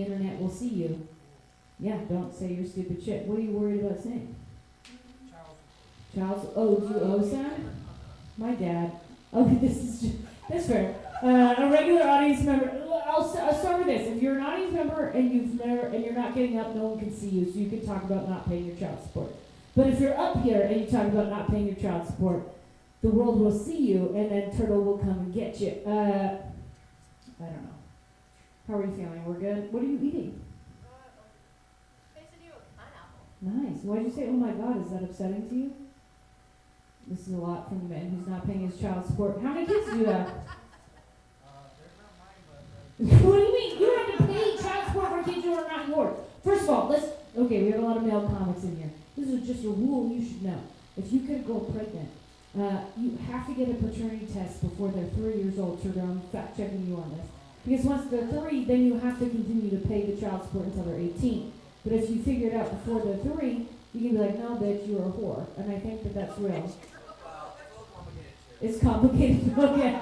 the internet will see you. Yeah, don't say your stupid shit. What are you worried about saying? Charles, oh, do you owe son? My dad. Okay, this is just, that's fair. A regular audience member. I'll start with this. If you're an audience member and you're not getting up, no one can see you, so you can talk about not paying your child support. But if you're up here and you talk about not paying your child support, the world will see you, and then Turtle will come and get you. I don't know. How are you feeling? We're good. What are you eating? Quesadilla with pineapple. Nice. Why'd you say, oh my God, is that upsetting to you? This is a lot from a man who's not paying his child support. How many kids do you have? They're not mine, but What do you mean? You have to pay child support for kids who are not yours. First of all, okay, we have a lot of male comics in here. This is just a rule you should know. If you could go pregnant, you have to get a paternity test before they're 3 years old. So I'm fact checking you on this. Because once they're 3, then you have to continue to pay the child support until they're 18. But if you figure it out before they're 3, you can be like, no, bitch, you're a whore. And I think that that's real. well, it's a little complicated too. It's complicated. Okay. I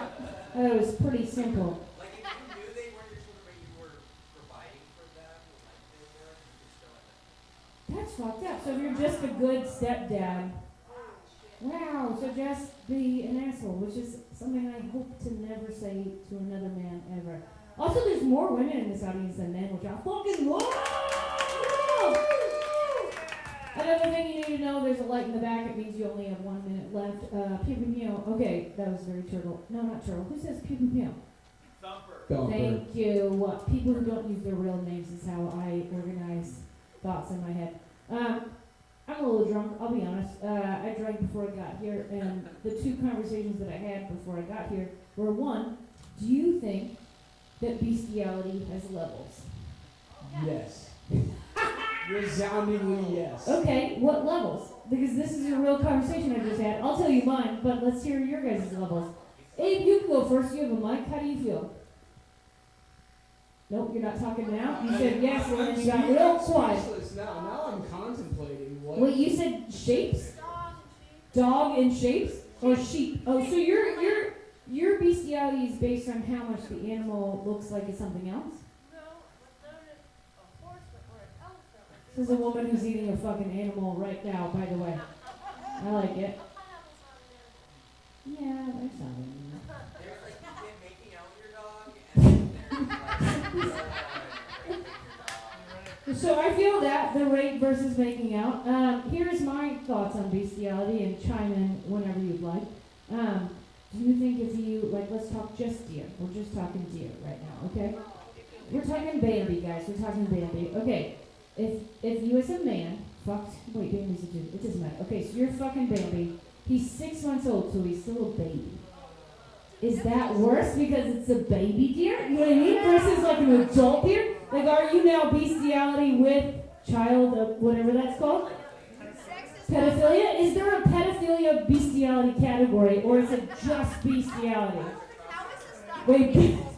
thought it was pretty simple. Like if you knew they weren't your children, but you were providing for them, like they were, you could still end up. That's fucked up. So if you're just a good stepdad, wow, so just be an asshole, which is something I hope to never say to another man ever. Also, there's more women in this audience than men, which I fucking love. Another thing you need to know, there's a light in the back. It means you only have 1 minute left. Pew pew pew. Okay, that was very turtle. No, not turtle. Who says pew pew pew? Thumper. Thank you. People who don't use their real names is how I organize thoughts in my head. I'm a little drunk, I'll be honest. I drank before I got here, and the 2 conversations that I had before I got here were, 1, do you think that bestiality has levels? Yes. Resoundingly yes. Okay, what levels? Because this is a real conversation I just had. I'll tell you mine, but let's hear your guys' levels. Abe, you can go first. You have a mic. How do you feel? Nope, you're not talking now. You said yes, and then you got real quiet. Speechless now I'm contemplating what. Wait, you said shapes? Dog and shapes? Or sheep? Oh, so your bestiality is based on how much the animal looks like it's something else? No, but not a horse or an elephant. This is a woman who's eating a fucking animal right now, by the way. I like it. Yeah, there's something. There's like you get making out with your dog, and then there's like So I feel that, the rape versus making out. Here's my thoughts on bestiality, and chime in whenever you'd like. Do you think if you, like, let's talk just deer. We're just talking deer right now, okay? We're talking Bambi, guys. We're talking Bambi. Okay, if you as a man fucked, wait, Bambi's a dude. It doesn't matter. Okay, so you're fucking Bambi. He's 6 months old, so he's still a baby. Is that worse because it's a baby deer? You know what I mean? Versus like an adult deer? Like, are you now bestiality with child, whatever that's called? Pedophilia? Is there a pedophilia bestiality category, or is it just bestiality? How is this not? Wait,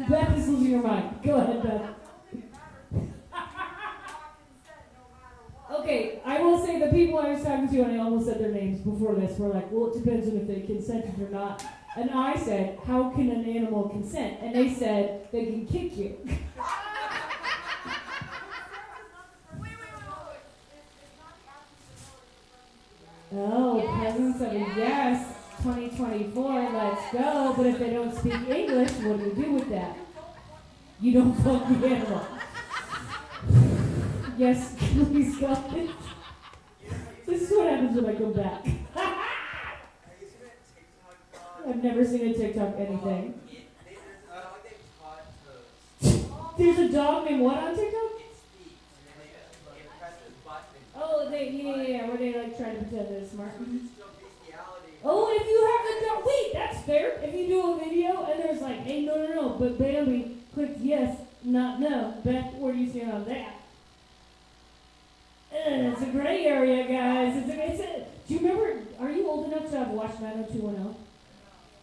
Beth is losing her mind. Go ahead, Beth. Okay, I will say the people I was talking to, and I almost said their names before this, were like, well, it depends on if they consented or not. And I said, how can an animal consent? And they said, they can kick you. Oh, peasants of a yes, 2024, let's go. But if they don't speak English, what do you do with that? You don't fuck the animal. Yes, please go. This is what happens when I go back. I've never seen a TikTok anything. There's a dog named what on TikTok? Oh, yeah, where they like try to pretend they're smart. Oh, if you have the dog, wait, that's fair. If you do a video and there's like, hey, no, but Bambi clicked yes, not no. Beth, where do you stand on that? It's a gray area, guys. Do you remember, are you old enough to have watched 90210?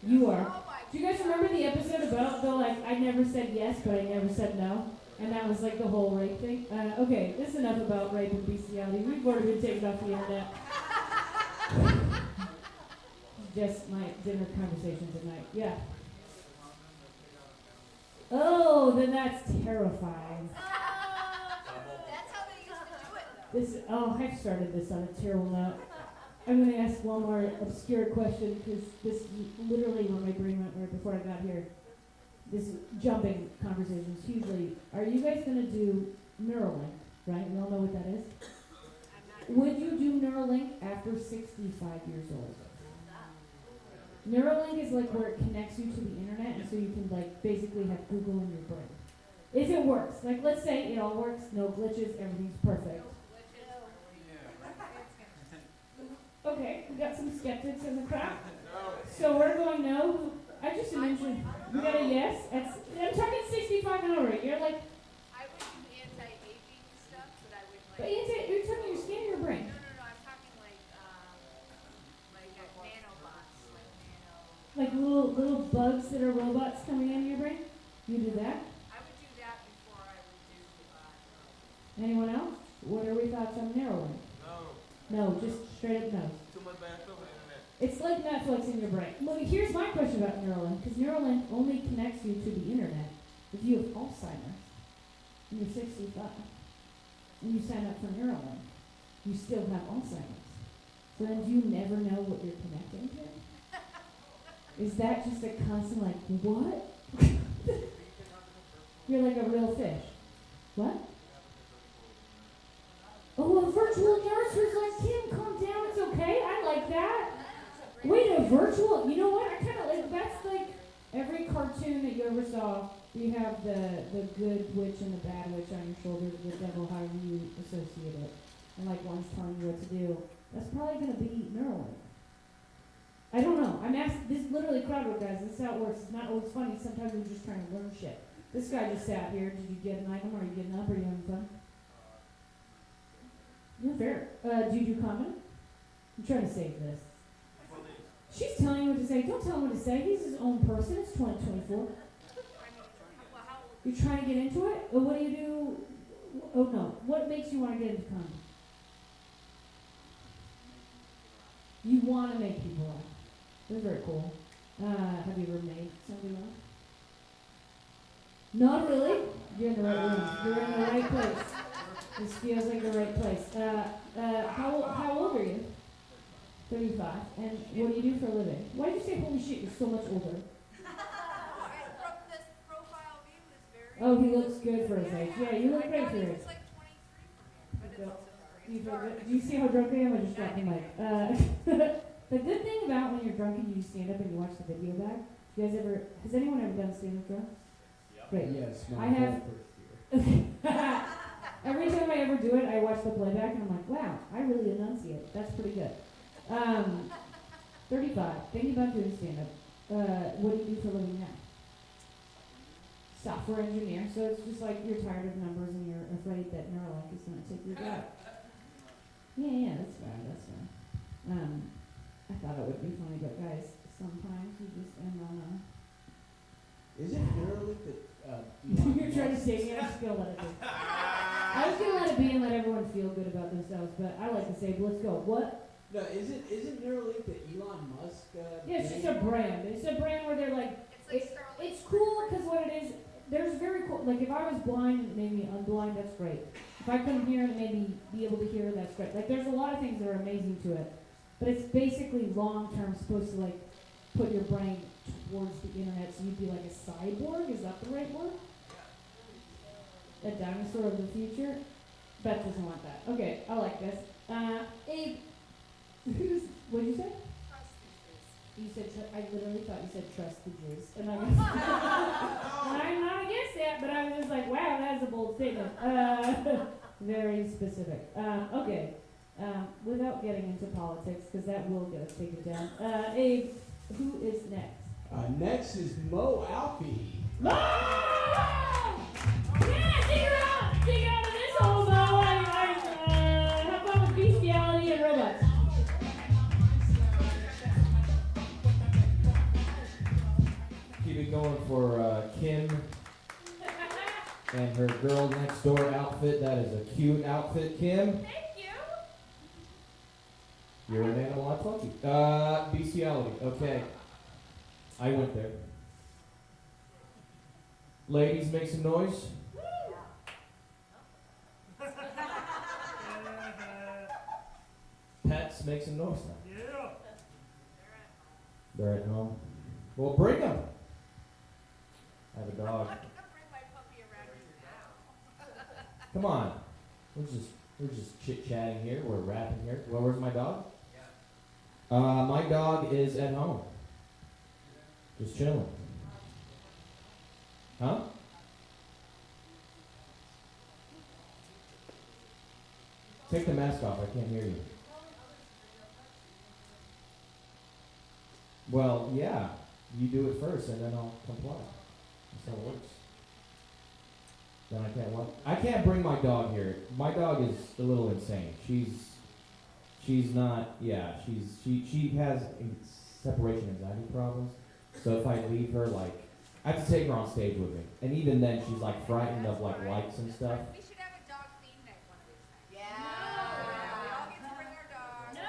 You are. Do you guys remember the episode about the, like, I never said yes, but I never said no? And that was, like, the whole rape thing? Okay, this is enough about rape and bestiality. We've already been taken off the internet. Just my dinner conversation tonight. Yeah. Oh, then that's terrifying. I've started this on a terrible note. I'm going to ask one more obscure question because this is literally where my brain went right before I got here. This jumping conversation is hugely. Are you guys going to do Neuralink? Right? We all know what that is. Would you do Neuralink after 65 years old? Neuralink is like where it connects you to the internet, and so you can like basically have Google in your brain. If it works, like let's say it all works, no glitches, everything's perfect. Okay, we got some skeptics in the crowd. So we're going no. I just mentioned we got a yes. I'm talking 65 and over. You're like, I would do anti-aging stuff, but I would but like. you're talking your skin or your brain. No, I'm talking like nanobots, like nano. Like little bugs that are robots coming into your brain. You do that. I would do that before I would do. Anyone else? What are we thoughts on Neuralink? No, just straight up no. Too much bad stuff on the internet. It's like Netflix in your brain. Well, here's my question about Neuralink, because Neuralink only connects you to the internet if you have Alzheimer's and you're 65 and you sign up for Neuralink. You still have Alzheimer's. So then do you never know what you're connecting to? Is that just a constant like, what? You're like a real fish. What? Oh, a virtual nurse who's like, Kim, calm down, it's okay. I like that. Wait, a virtual, you know what? I kind of like, that's like every cartoon that you ever saw. You have the good witch and the bad witch on your shoulder, the devil, however you associate it. And like one's telling you what to do. That's probably going to be Neuralink. I don't know. I'm asking, this is literally crowdwork, guys. This is how it works. It's not, oh, it's funny. Sometimes we're just trying to learn shit. This guy just sat here. Did you get an item? Are you getting up? Are you having fun? You're fair. Do you do comment? I'm trying to save this. She's telling you what to say. Don't tell him what to say. He's his own person. It's 2024. You're trying to get into it? Or what do you do? Oh, no. What makes you want to get into comment? You want to make people laugh. They're very cool. Have you ever made somebody laugh? Not really. You're in the right room. You're in the right place. This feels like the right place. How old are you? 35. And what do you do for a living? Why did you say, holy shit, you're so much older? This profile view is very. Oh, he looks good for his age. Yeah, you look great for your age. It's like 23 for me, but it's Yep. also very. You feel good? Do you see how drunk I am? I just dropped the mic. The good thing about when you're drunk and you stand up and you watch the video back, has anyone ever done stand-up drunk? Great. Yes, I my have- whole first year. Every time I ever do it, I watch the playback and I'm like, wow, I really enunciate. That's pretty good. 35. Thinking about doing stand-up. What do you do for a living now? Software engineer. So it's just like you're tired of numbers and you're afraid that Neuralink is going to take your job. Yeah, that's fine. That's fine. I thought it would be funny, but guys, sometimes you just end on Is it Neuralink that You're trying to save me. I'm just gonna let it be. I was gonna let it be and let everyone feel good about themselves, but I like to say, let's go. What? No, isn't Neuralink that Elon Musk? Yeah, it's just a brand. It's a brand where they're like, It's like Starlink. it's cool because what it is, there's very cool. Like if I was blind and it made me unblind, that's great. If I couldn't hear and it made me be able to hear, that's great. Like there's a lot of things that are amazing to it, but it's basically long term supposed to like put your brain towards the internet, so you'd be like a cyborg. Is that the right word? A dinosaur of the future? Beth doesn't want that. Okay, I like this. Abe, what did you say? You said, I literally thought you said trust the Jews. And I'm not against that, but I was just like, wow, that's a bold statement. Very specific. Okay, without getting into politics, because that will get us taken down. Abe, who is next? Next is Mo Alfie. Mo! Yeah, dig her out! Dig out of this hole, Mo! Have fun with bestiality and robots. Keep it going for Kim and her girl next door outfit. That is a cute outfit, Kim. Thank you. You're an animal, I fuck you. Bestiality, okay. I went there. Ladies, make some noise. pets, make some noise now. Yeah. They're at home. Well, bring them. I have a dog. I'm gonna bring my puppy around here now. Come on. We're just chit chatting here. We're rapping here. Well, where's my dog? My dog is at home. Just chilling. Huh? Take the mask off. I can't hear you. Well, yeah. You do it first, and then I'll comply. That's how it works. Then I can't what? I can't bring my dog here. My dog is a little insane. She's not. Yeah. She has separation anxiety problems. So if I leave her, like, I have to take her on stage with me, and even then she's like frightened of like lights and stuff. We should have a dog theme night one of these times. Yeah. We all get to bring our dogs. No.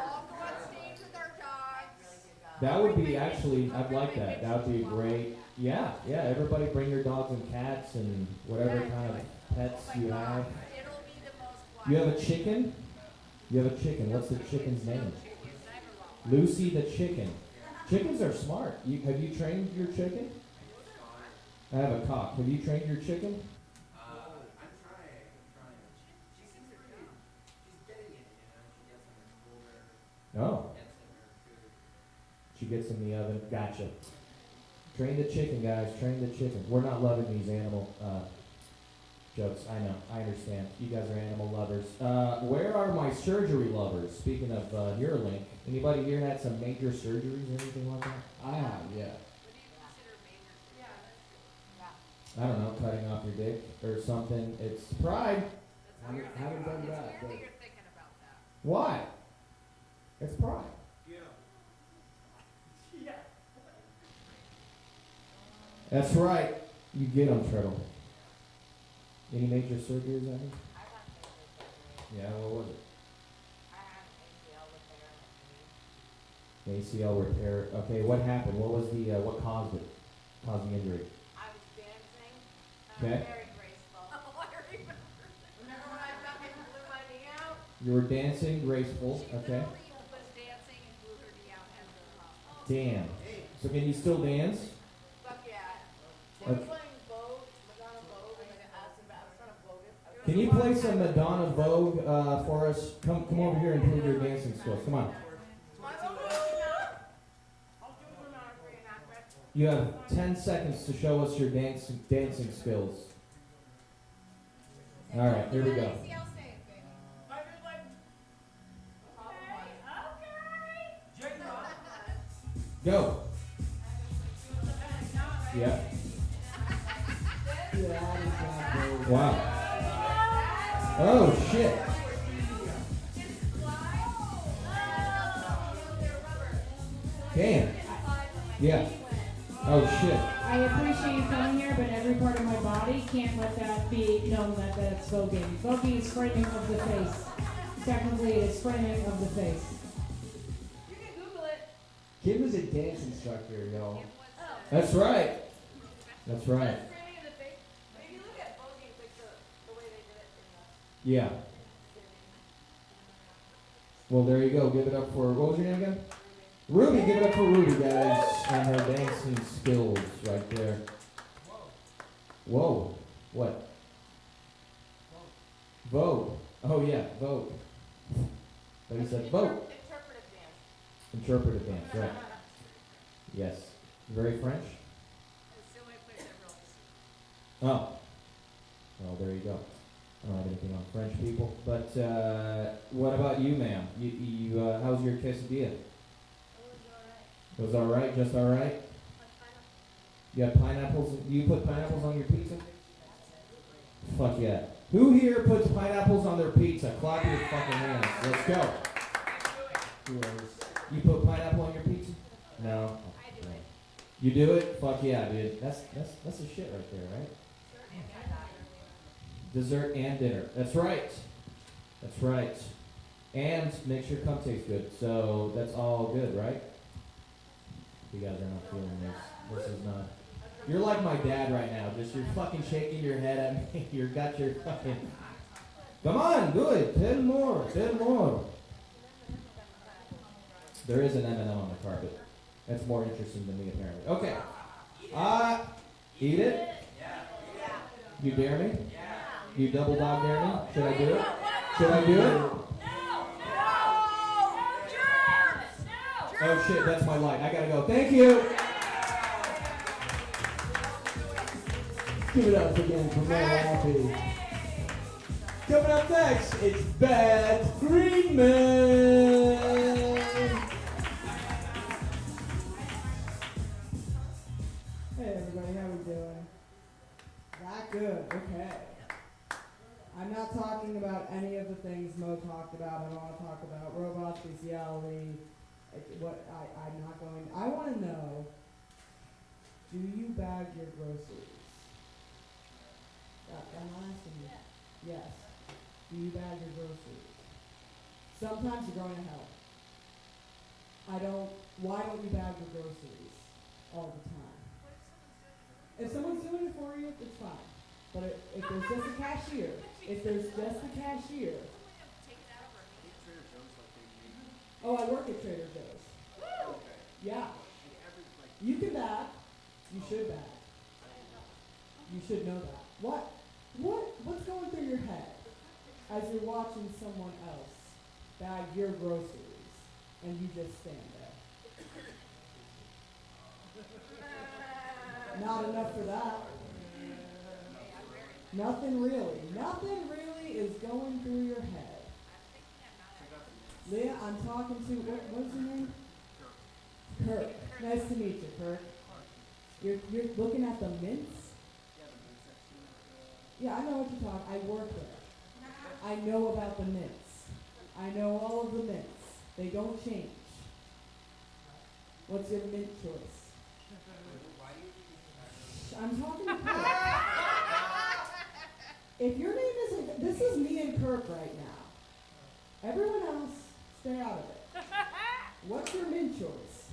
All go on stage with our dogs. That would be actually. I'd like that. That would be great. Yeah. Everybody bring your dogs and cats and whatever kind of pets you have. It'll be the most You have a chicken? You have a chicken. What's the chicken's name? Lucy the chicken. Chickens are smart. Have you trained your chicken? I have a cock. Have you trained your chicken? I'm trying. She seems pretty. She's getting it, She gets in her cooler, Oh, gets in her food. she gets in the oven. Gotcha. Train the chicken, guys. Train the chicken. We're not loving these animal jokes. I know. I understand. You guys are animal lovers. Where are my surgery lovers? Speaking of Neuralink, anybody here had some major surgeries or anything like that? I have, yeah. What do you consider major? Yeah. I don't know, cutting off your dick or something. It's pride. That's weird. Haven't done It's that, weird but- that you're thinking about that. Why? It's pride. Yeah. That's right. You get them, Treadle. Any major surgeries, I think? I got major surgery. Yeah, what was it? I had an ACL repair in the knee. ACL repair. Okay, what happened? What was the, what caused it? Caused the injury? I was dancing. Okay. Very graceful. Oh, I remember. Remember when I fucking blew my knee out? You were dancing, graceful. She Okay. literally was dancing and blew her knee out at the hospital. Damn. So can you still dance? Fuck yeah. Okay. They were playing Vogue, Madonna Vogue, and I asked him about, I was trying to Vogue it. Can you play some Madonna Vogue for us? Come over here and prove your dancing skills. Come on. My Vogue now. I'll do it now for you, Knockback. You have 10 seconds to show us your dancing skills. All right, here we go. ACL save, baby. I did like. Okay. Go. Yeah. Yeah, I just got those. Wow. Oh shit. Damn. Yeah. Oh shit. I appreciate you coming here, but every part of my body can't let that be known that that's voguing. Voguing is framing of the face. Technically, it is framing of the face. You can Google it. Kim is a dance instructor, y'all. That's right. That's right. That's framing of the face. But if you look at voguing, it's like the way they did it in the. Yeah. Well, there you go. Give it up for, what was your name again? Ruby. Give it up for Ruby, guys, and her dancing skills right there. Whoa. What? Vogue. Oh yeah, Vogue. But he said Vogue. Interpretive dance. Interpretive dance, right? Yes. Very French. It's the only place I've really seen. Oh. Well, there you go. I don't have anything on French people, but what about you, ma'am? You how's your quesadilla? It was all right, just all right. You have pineapples. Do you put pineapples on your pizza? Fuck yeah. Who here puts pineapples on their pizza? Clap your fucking hands. Let's go. You put pineapple on your pizza? No. I do it. You do it? Fuck yeah, dude. That's the shit right there, right? Dessert and dinner. That's right. That's right. And make sure cum tastes good. So that's all good, right? You guys are not feeling this. This is not. You're like my dad right now. Just you're fucking shaking your head at me. You got your fucking. Come on, do it. Tell more. Tell more. There is an M&M on the carpet. That's more interesting than me, apparently. Okay. Eat it? You dare me? You double dog dare me? Should I do it? Should I do it? Oh shit, that's my light. I gotta go. Thank you. Give it up again for Mel Happy. Coming up next, it's Bad Greenman. Hey everybody, how we doing? That good, okay. I'm not talking about any of the things Mo talked about. I don't want to talk about robots, bestiality. I'm not going. I want to know, do you bag your groceries? I'm asking you. Yes. Do you bag your groceries? Sometimes you're going to hell. Why don't you bag your groceries all the time? If someone's doing it for you, it's fine. But if there's just a cashier, Oh, I work at Trader Joe's. Yeah. You can bag. You should bag. You should know that. What's going through your head as you're watching someone else bag your groceries and you just stand there? Not enough for that. Nothing really is going through your head. Leah, I'm talking to, what's your name? Kirk. Nice to meet you, Kirk. You're looking at the mints? Yeah, I know what you're talking. I work there. I know about the mints. I know all of the mints. They don't change. What's your mint choice? I'm talking to Kirk. If your name isn't, this is me and Kirk right now. Everyone else, stay out of it. What's your mint choice?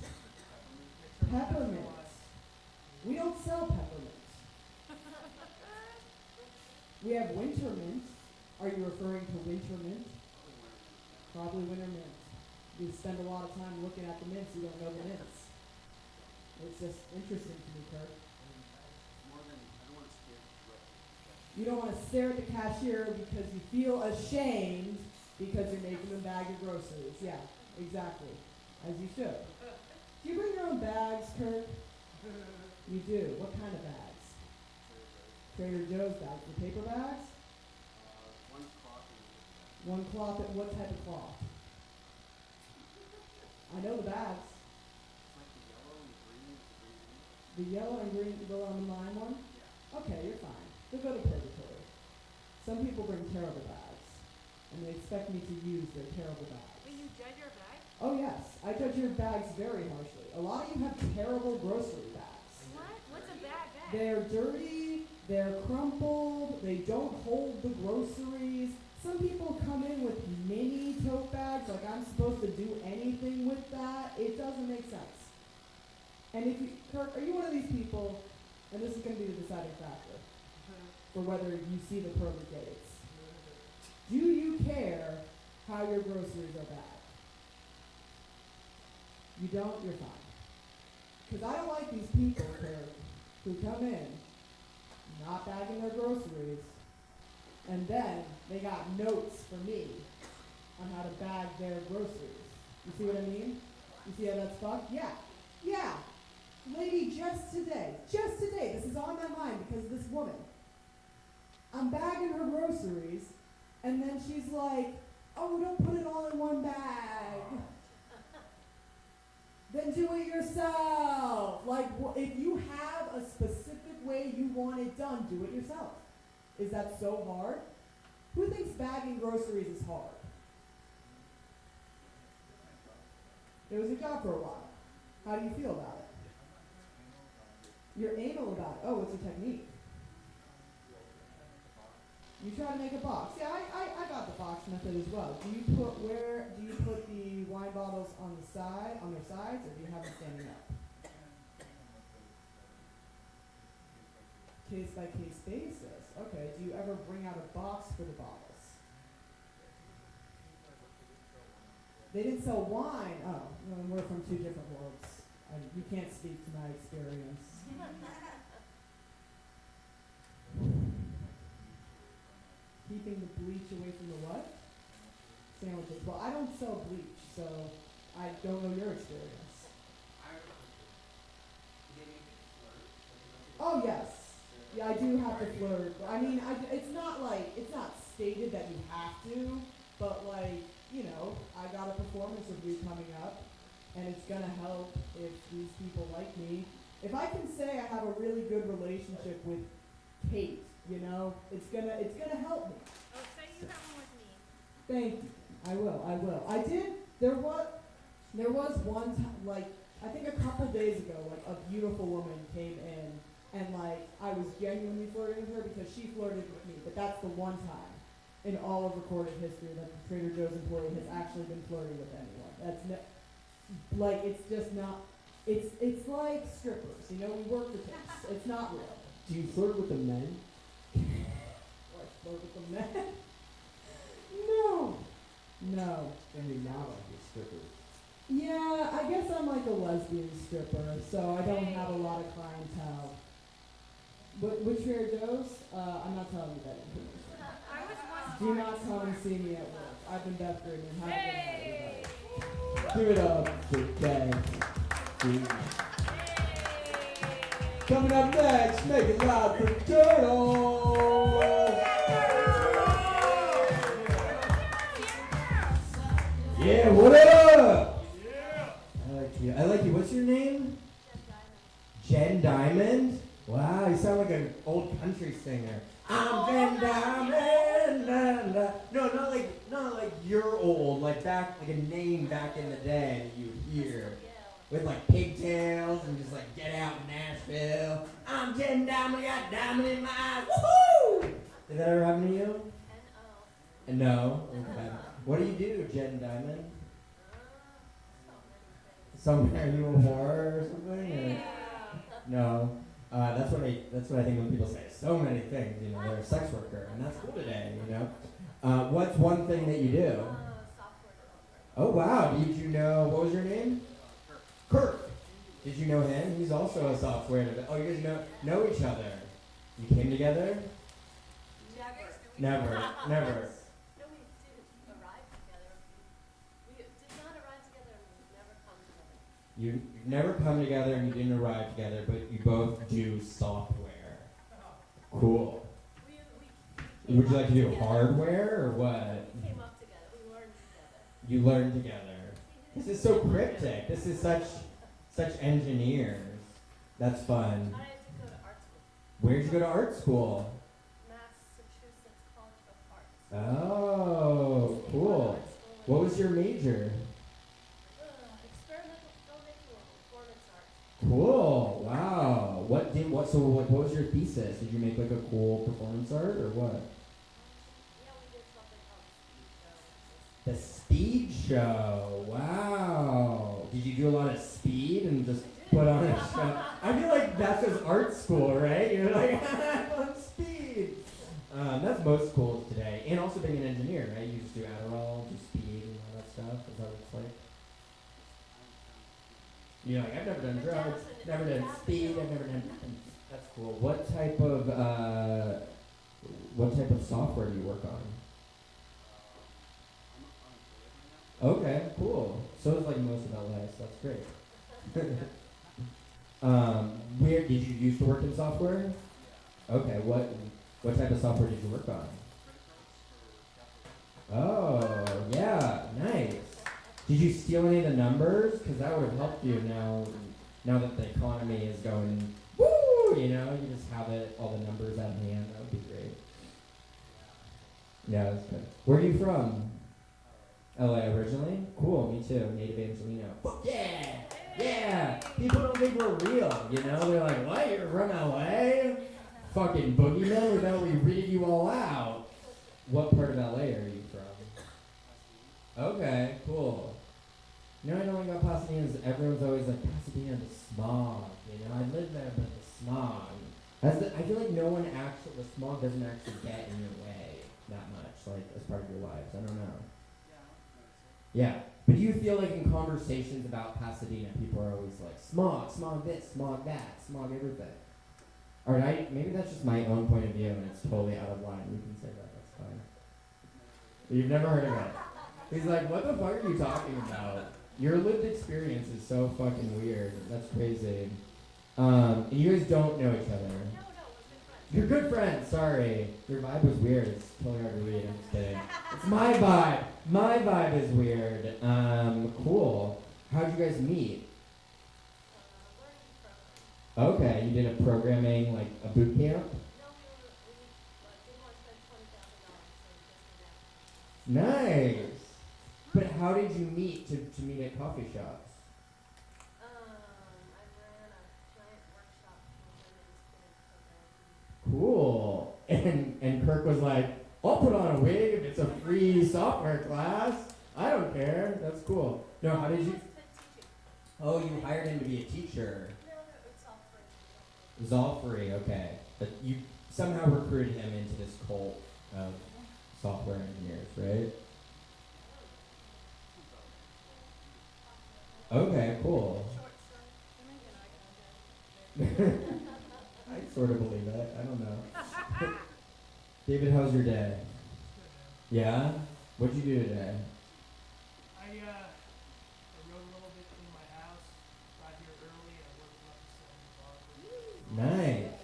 Peppermint. We don't sell peppermint. We have winter mint. Are you referring to winter mint? Probably winter mint. You spend a lot of time looking at the mints, you don't know the mints. It's just interesting to me, Kirk. You don't want to stare at the cashier because you feel ashamed because you're making them bag your groceries. Yeah, exactly. As you should. Do you bring your own bags, Kirk? You do. What kind of bags? Trader Joe's bags. The paper bags? One cloth. What type of cloth? I know the bags. The yellow and green, the lemon lime one? Okay, you're fine. They'll go to purgatory. Some people bring terrible bags, and they expect me to use their terrible bags. Will you judge your bag? Oh yes, I judge your bags very harshly. A lot of you have terrible grocery bags. What? What's a bad bag? They're dirty, they're crumpled, they don't hold the groceries. Some people come in with mini tote bags, like I'm supposed to do anything with that. It doesn't make sense. And if you, Kirk, are you one of these people, and this is going to be the deciding factor for whether you see the pearly gates. Do you care how your groceries are bagged? You don't? You're fine. Because I don't like these people, Kirk, who come in, not bagging their groceries, and then they got notes for me on how to bag their groceries. You see what I mean? You see how that's fucked? Yeah. Yeah. Lady, just today, this is on my mind because of this woman. I'm bagging her groceries, and then she's like, oh, don't put it all in one bag. Then do it yourself. Like, if you have a specific way you want it done, do it yourself. Is that so hard? Who thinks bagging groceries is hard? It was your job for a while. How do you feel about it? You're anal about it. Oh, it's a technique. You try to make a box. Yeah, I got the box method as well. Do you put the wine bottles on their sides, or do you have them standing up? Case by case basis. Okay. Do you ever bring out a box for the bottles? They didn't sell wine. Oh, well, we're from two different worlds. You can't speak to my experience. Keeping the bleach away from the what? Sandwiches. Well, I don't sell bleach, so I don't know your experience. Oh, yes. Yeah, I do have to flirt. I mean, it's not stated that you have to, but like, you know, I got a performance review coming up, and it's gonna help if these people like me. If I can say I have a really good relationship with Kate, you know, it's gonna help me. Oh, say you have one with me. Thank you. I will. I did. There was one time, like, I think a couple days ago, like, a beautiful woman came in, and, like, I was genuinely flirting with her because she flirted with me. But that's the one time in all of recorded history that the Trader Joe's employee has actually been flirting with anyone. It's just not, it's like strippers, you know, we work for tips. It's not real. Do you flirt with the men? Or flirt with the men? No. And you're not like a stripper. Yeah, I guess I'm like a lesbian stripper, so I don't have a lot of clientele. Which Trader Joe's? I'm not telling you that information. I was once. Do not come and see me at work. I've been deaf during and haven't Hey! Give it up for Dad. Coming up next, make it loud for Turtle. Yeah, what up? I like you. What's your name? Jen Diamond. Wow, you sound like an old country singer. I'm Jen Diamond. La, la. No, not like you're old. Like a name back in the day that you would hear with like pigtails and just like get out in Nashville. I'm Jen Diamond. Got diamond in my eyes. Woohoo! Did that ever happen to you? No. Okay. What do you do, Jen Diamond? Are you a whore or something? Or? No. That's what I think when people say so many things. You know, they're a sex worker, and that's cool today. You know. What's one thing that you do? Oh wow! Did you know what was your name? Kirk. Did you know him? He's also a software developer. Oh, you guys know each other. You came together? Never. No, we didn't arrive together. We did not arrive together and we've never come together. You never come together and you didn't arrive together, but you both do software. Cool. We Would you came like up to do together. hardware or what? We came up together. We learned together. You learn together. This is so cryptic. This is such engineers. That's fun. I had to go to art school. Where'd you go to art school? Massachusetts College of Arts. Oh, cool. What was your major? Experimental filmmaking or performance art. Cool. Wow. What was your thesis? Did you make like a cool performance art or what? Yeah, we did something called The Speed Show. speed show. Wow. Did you do a lot of speed and just put on a show? I feel like that's just art school, right? You're like, I'm on speed. That's most schools today. And also being an engineer, right? You just do Adderall, do speed and all that stuff. Is that what it's like? You're like, I've never done drugs, never done speed, I've never done nothing. That's cool. What type of software do you work on? Okay, cool. So is like most of LA, so that's great. Where did you used to work in software? Okay, what type of software did you work on? Oh, yeah, nice. Did you steal any of the numbers? Because that would have helped you now that the economy is going, woo, you know, you just have all the numbers at hand. That would be great. Yeah, that's good. Where are you from? LA originally? Cool, me too. Native Angelino. Fuck yeah! Yeah! People don't think we're real, you know? They're like, what? You're from LA? Fucking boogeyman? We thought we read you all out. What part of LA are you from? Okay, cool. You know what I don't like about Pasadena is everyone's always like, Pasadena, the smog, you know? I live there, but the smog. I feel like the smog doesn't actually get in your way that much, like, as part of your lives. I don't know. Yeah. But do you feel like in conversations about Pasadena, people are always like, smog, smog this, smog that, smog everything? Or maybe that's just my own point of view and it's totally out of line. You can say that, that's fine. You've never heard of it. He's like, what the fuck are you talking about? Your lived experience is so fucking weird. That's crazy. And you guys don't know each other. No, we're good friends. You're good friends, sorry. Your vibe was weird. It's totally hard to read. I'm just kidding. It's my vibe. My vibe is weird. Cool. How'd you guys meet? We're in program. Okay, you did a programming, like a boot camp? No, we didn't want to spend $20,000, so we just did that. Nice. But how did you meet to meet at coffee shops? I ran a giant workshop for women's Cool. program. And Kirk was like, I'll put on a wig if it's a free software class. I don't care. That's cool. No, how did you? Teaching. Oh, you hired him to be a teacher. No, it's all free. It was all free, okay. But you somehow recruited him into this cult of software engineers, right? Okay, cool. I sort of believe it. I don't know. David, how's your day? Yeah? What'd you do today? I wrote a little bit in my house, got here early, I worked up to 7 o'clock. Nice.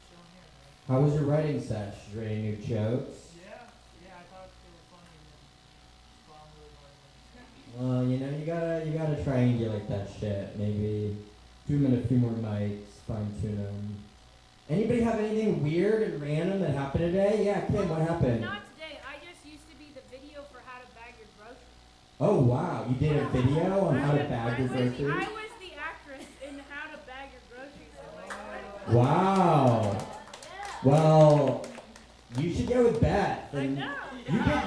Chilling here, man. How was your writing sesh? Did you write any new jokes? Yeah, I thought they were funny and then bombed really hard. Well, you know, you gotta triangulate that shit. Maybe do them in a few more mics, fine tune them. Anybody have anything weird and random that happened today? Yeah, Kim, what happened? Not today. I just used to be the video for how to bag your groceries. Oh wow, you did a video on how to bag your I groceries? was the actress in how to bag your groceries. I'm like, Wow. Well, you should go with Beth. I And know.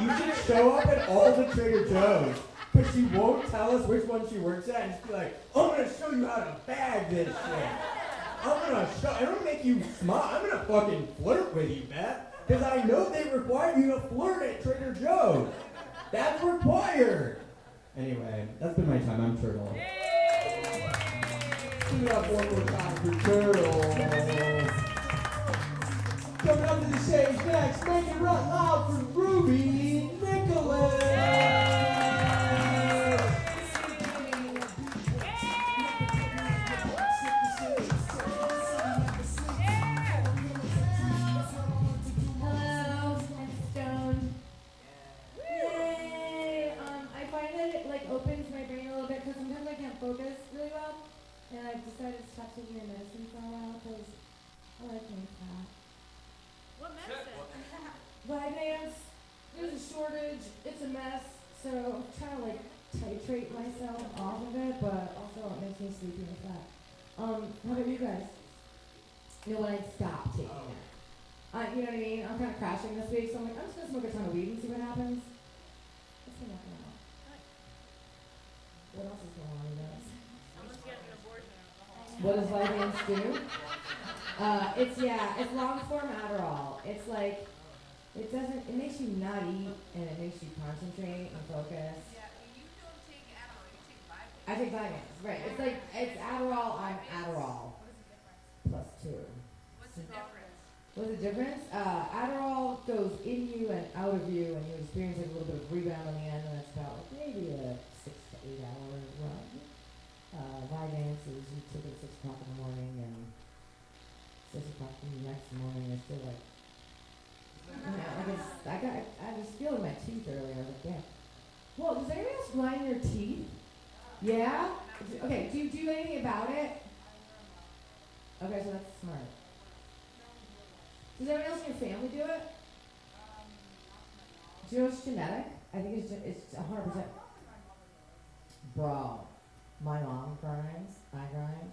you should show up at all the Trader Joe's, but she won't tell us which one she works at, and just be like, I'm gonna show you how to bag this shit. I'm gonna make you smile. I'm gonna fucking flirt with you, Beth. Because I know they require you to flirt at Trader Joe's. That's required. Anyway, that's been my time. I'm Turtle. Give it up one more time for Turtle. Coming up to the stage next, make it run loud for Ruby Nicholas. Hello, I'm Stone. Yay! I find that it like opens my brain a little bit because sometimes I can't focus really well, and I've decided to stop taking my medicine for a while because I like my cat. What medicine? Vyvanse, there's a shortage, it's a mess, so I'm trying to like titrate myself off of it, but also it makes me sleepy and fat. How about you guys? You know when I stop taking it? You know what I mean? I'm kind of crashing this week, so I'm like, I'm just gonna smoke a ton of weed and see what happens. What's been happening now? What else is going on with us? Someone's getting an abortion. What does Vyvanse do? It's long form Adderall. It's like, it makes you not eat and it makes you concentrate and focus. Yeah, you don't take Adderall, you take Vyvanse. I take Vyvanse, right. It's like, it's Adderall, I'm Adderall. What is the difference? +2. What's the difference? What's the difference? Adderall goes in you and out of you and you experience like a little bit of rebound on the end and that's about like maybe a 6 to 8 hour run. Vyvanse is you take it at 6 o'clock in the morning and 6 o'clock in the next morning it's still like, I was feeling my teeth earlier. I was like, damn. Well, does anybody else grind their teeth? Yeah? Okay, do you do anything about it? Okay, so that's smart. Does everyone else in your family do it? Do you know it's genetic? I think it's 100%. Bro, my mom grinds, I grind.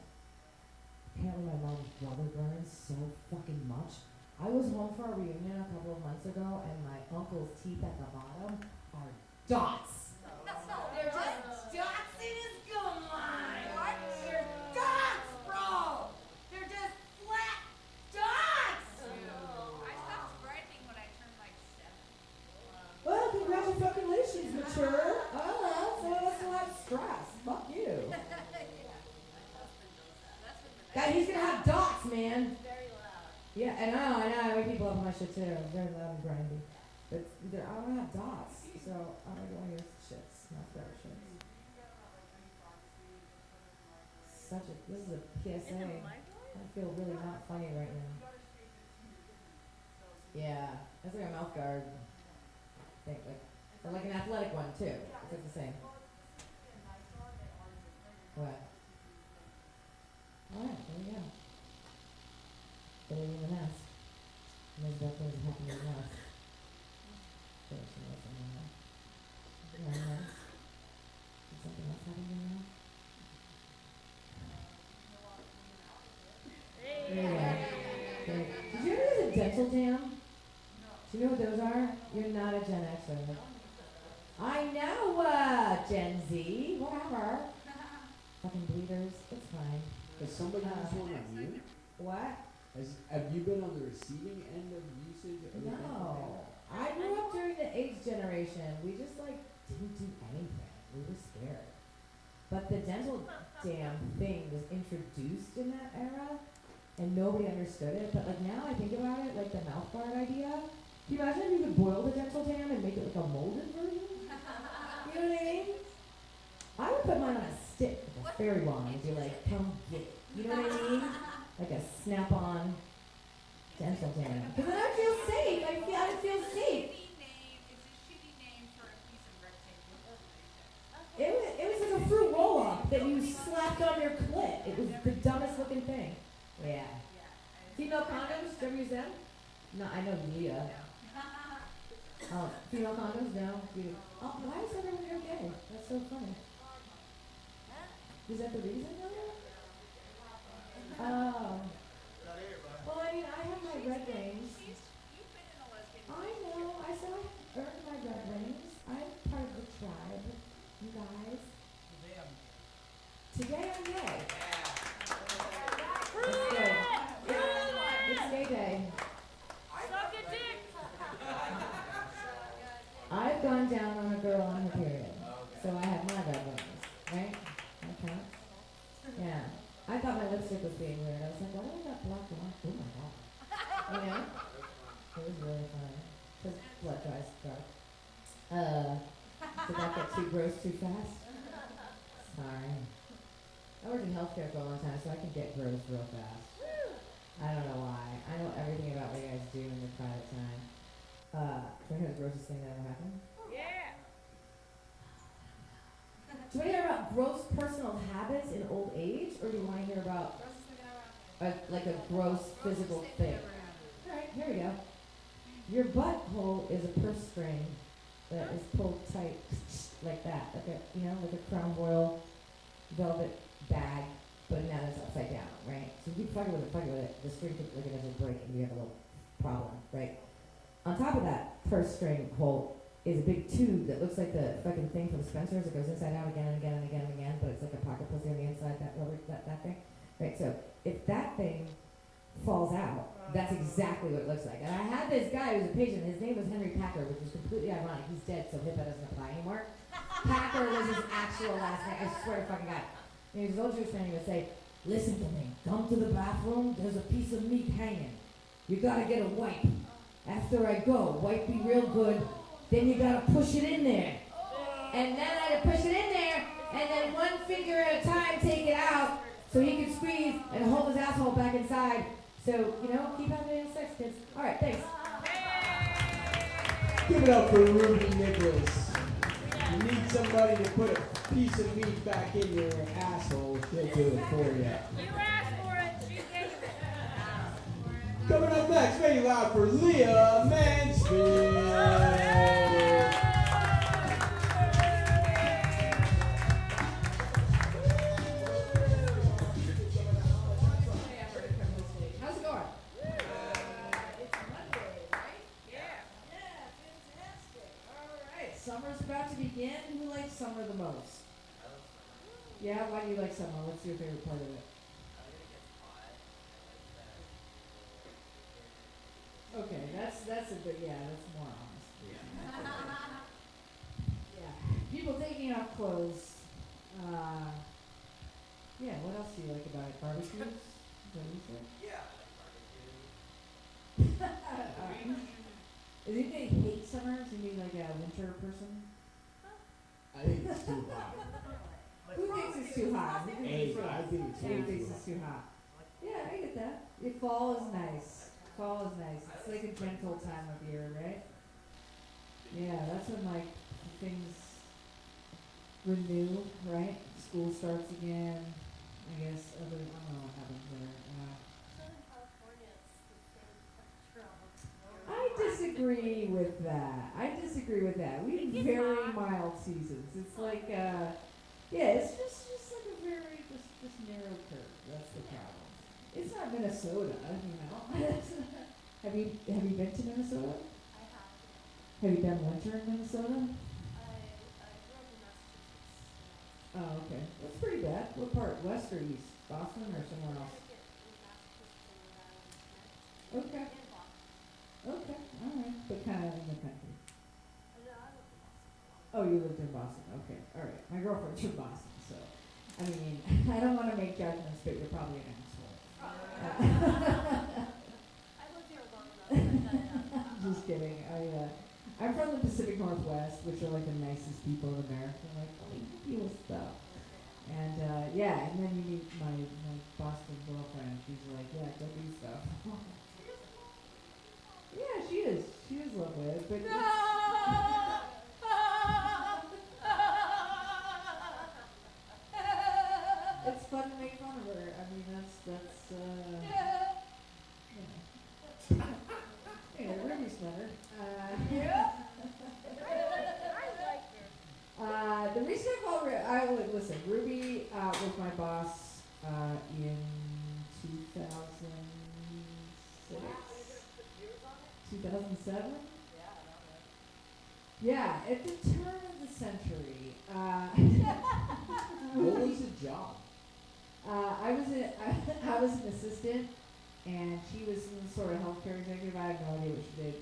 Apparently my mom's brother grinds so fucking much. I was home for a reunion a couple of months ago and my uncle's teeth at the bottom are dots. They're just dots in his gum line. What? They're dots, bro. They're just flat dots. I stopped grinding when I turned like 7. Well, congratulations, mature. I know. I wake people up on my shit too. It's very loud and grindy. But I don't have dots, so I don't want your shits, not their shits. This is a PSA. I feel really not funny right now. Yeah, that's like a mouth guard thing, or like an athletic one too. It's like the same. What? Alright, there you go. Better than the mask. There's bad things that happen to the mask. There's something else in there. Yeah, mask. Did something else happen to the mask? There you go. Okay. Did you ever use a dental dam? Do you know what those are? You're not a Gen Xer. I know, Gen Z. Whatever. Fucking bleeders. It's fine. Has somebody used one on you? What? Have you been on the receiving end of usage of anything? No. I grew up during the AIDS generation. We just didn't do anything. We were scared. But the dental dam thing was introduced in that era, and nobody understood it. But now I think about it, the mouth guard idea. Can you imagine if you could boil the dental dam and make it like a molded version? You know what I mean? I would put mine on a stick with a fairy wand and be like, come get it. You know what I mean? Like a snap-on dental dam. Because then I feel safe. I feel safe. It was like a fruit roll-up that you slapped on your clit. It was the dumbest looking thing. Yeah. Female condoms? Did you ever use them? No, I know Leah. Female condoms? No. Why is everyone here gay? That's so funny. Is that the reason, though? Oh. Well, I mean, I have my red rings. I know. I said I earned my red rings. I'm part of the tribe. You guys. Today I'm gay. It's good. It's gay day. Suck a dick. I've gone down on a girl on her period. So I have my red rings, right? Okay. Yeah. I thought my lipstick was being weird. I was like, why do I got black on? Oh my god. You know? It was really funny. Because blood dries dark. Did that get too gross too fast? Sorry. I worked in healthcare for a long time, so I can get gross real fast. I don't know why. I know everything about what you guys do in your private time. Do you want to hear the grossest thing that ever happened? Yeah. Do you want to hear about gross personal habits in old age, or do you want to hear about a gross physical thing? Alright, here we go. Your butthole is a purse string that is pulled tight like that, like a Crown Royal velvet bag, but now it's upside down, right? So if you fuck with it, the string could eventually break and you have a little problem, right? On top of that purse string hole is a big tube that looks like the fucking thing from Spencer's. It goes inside out again and again and again and again, but it's like a pocket pussy on the inside, that rubber, that thing. Right, so if that thing falls out, that's exactly what it looks like. And I had this guy who was a patient, his name was Henry Packer, which is completely ironic. He's dead, so HIPAA doesn't apply anymore. Packer was his actual last name, I swear to fucking God. And he was an old Jewish man, he would say, listen to me, come to the bathroom, there's a piece of meat hanging. You gotta get a wipe. After I go, wipe me real good, then you gotta push it in there. And then I had to push it in there, and then one finger at a time take it out, so he could squeeze and hold his asshole back inside. So, keep having sex, kids. Alright, thanks. Give it up for Ruby Nicholas. You need somebody to put a piece of meat back in your asshole, she'll do it for you. You asked for it. She gave it. Coming up next, very loud for Leah Mansfield. How's it going? Summer's about to begin. Who likes summer the most? Yeah, why do you like summer? What's your favorite part of it? Okay, that's a bit, that's more honest. Yeah. People taking off clothes. What else do you like about it? Barbecues? Is that what you said? Yeah, I like barbecue. Is anybody hate summer? Is anybody like a winter person? I think it's too hot. Who thinks it's too hot? Who thinks Hey, it's too I hot? think it's Who way thinks too it's too hot? Yeah, I get that. Fall is nice. Fall is nice. It's like a gentle time of year, right? Yeah, that's when like things renew, right? School starts again. I guess I don't know what happens there. Southern California, it's the same temperature almost. I disagree with that. We have very mild seasons. It's like yeah, it's just like a very just narrow curve. That's the problem. It's not Minnesota, you know. Have you been to Minnesota? I have. Have you done winter in Minnesota? I grew up in Massachusetts. Oh, okay. That's pretty bad. What part? West or east? Boston or somewhere else? Okay. And Boston. Okay. All right. But kind of in the country. I lived in Boston. Oh, you lived in Boston. Okay. All right. My girlfriend's from Boston, so I mean, I don't want to make judgments, but you're probably an asshole. I lived here long enough. Just kidding. I'm from the Pacific Northwest, which are like the nicest people in America. Like, oh, we deal with stuff. And yeah, and then you meet my Boston girlfriend. She's like, yeah, go do stuff. Yeah, she is. She is lovely. But it's fun to make fun of her. I mean, that's you know. Hey, Ruby's better. The reason I call listen, Ruby was my boss in 2006, 2007. Yeah, at the turn of the century. What was the job? I was an assistant, and she was some sort of healthcare executive. I have no idea what she did.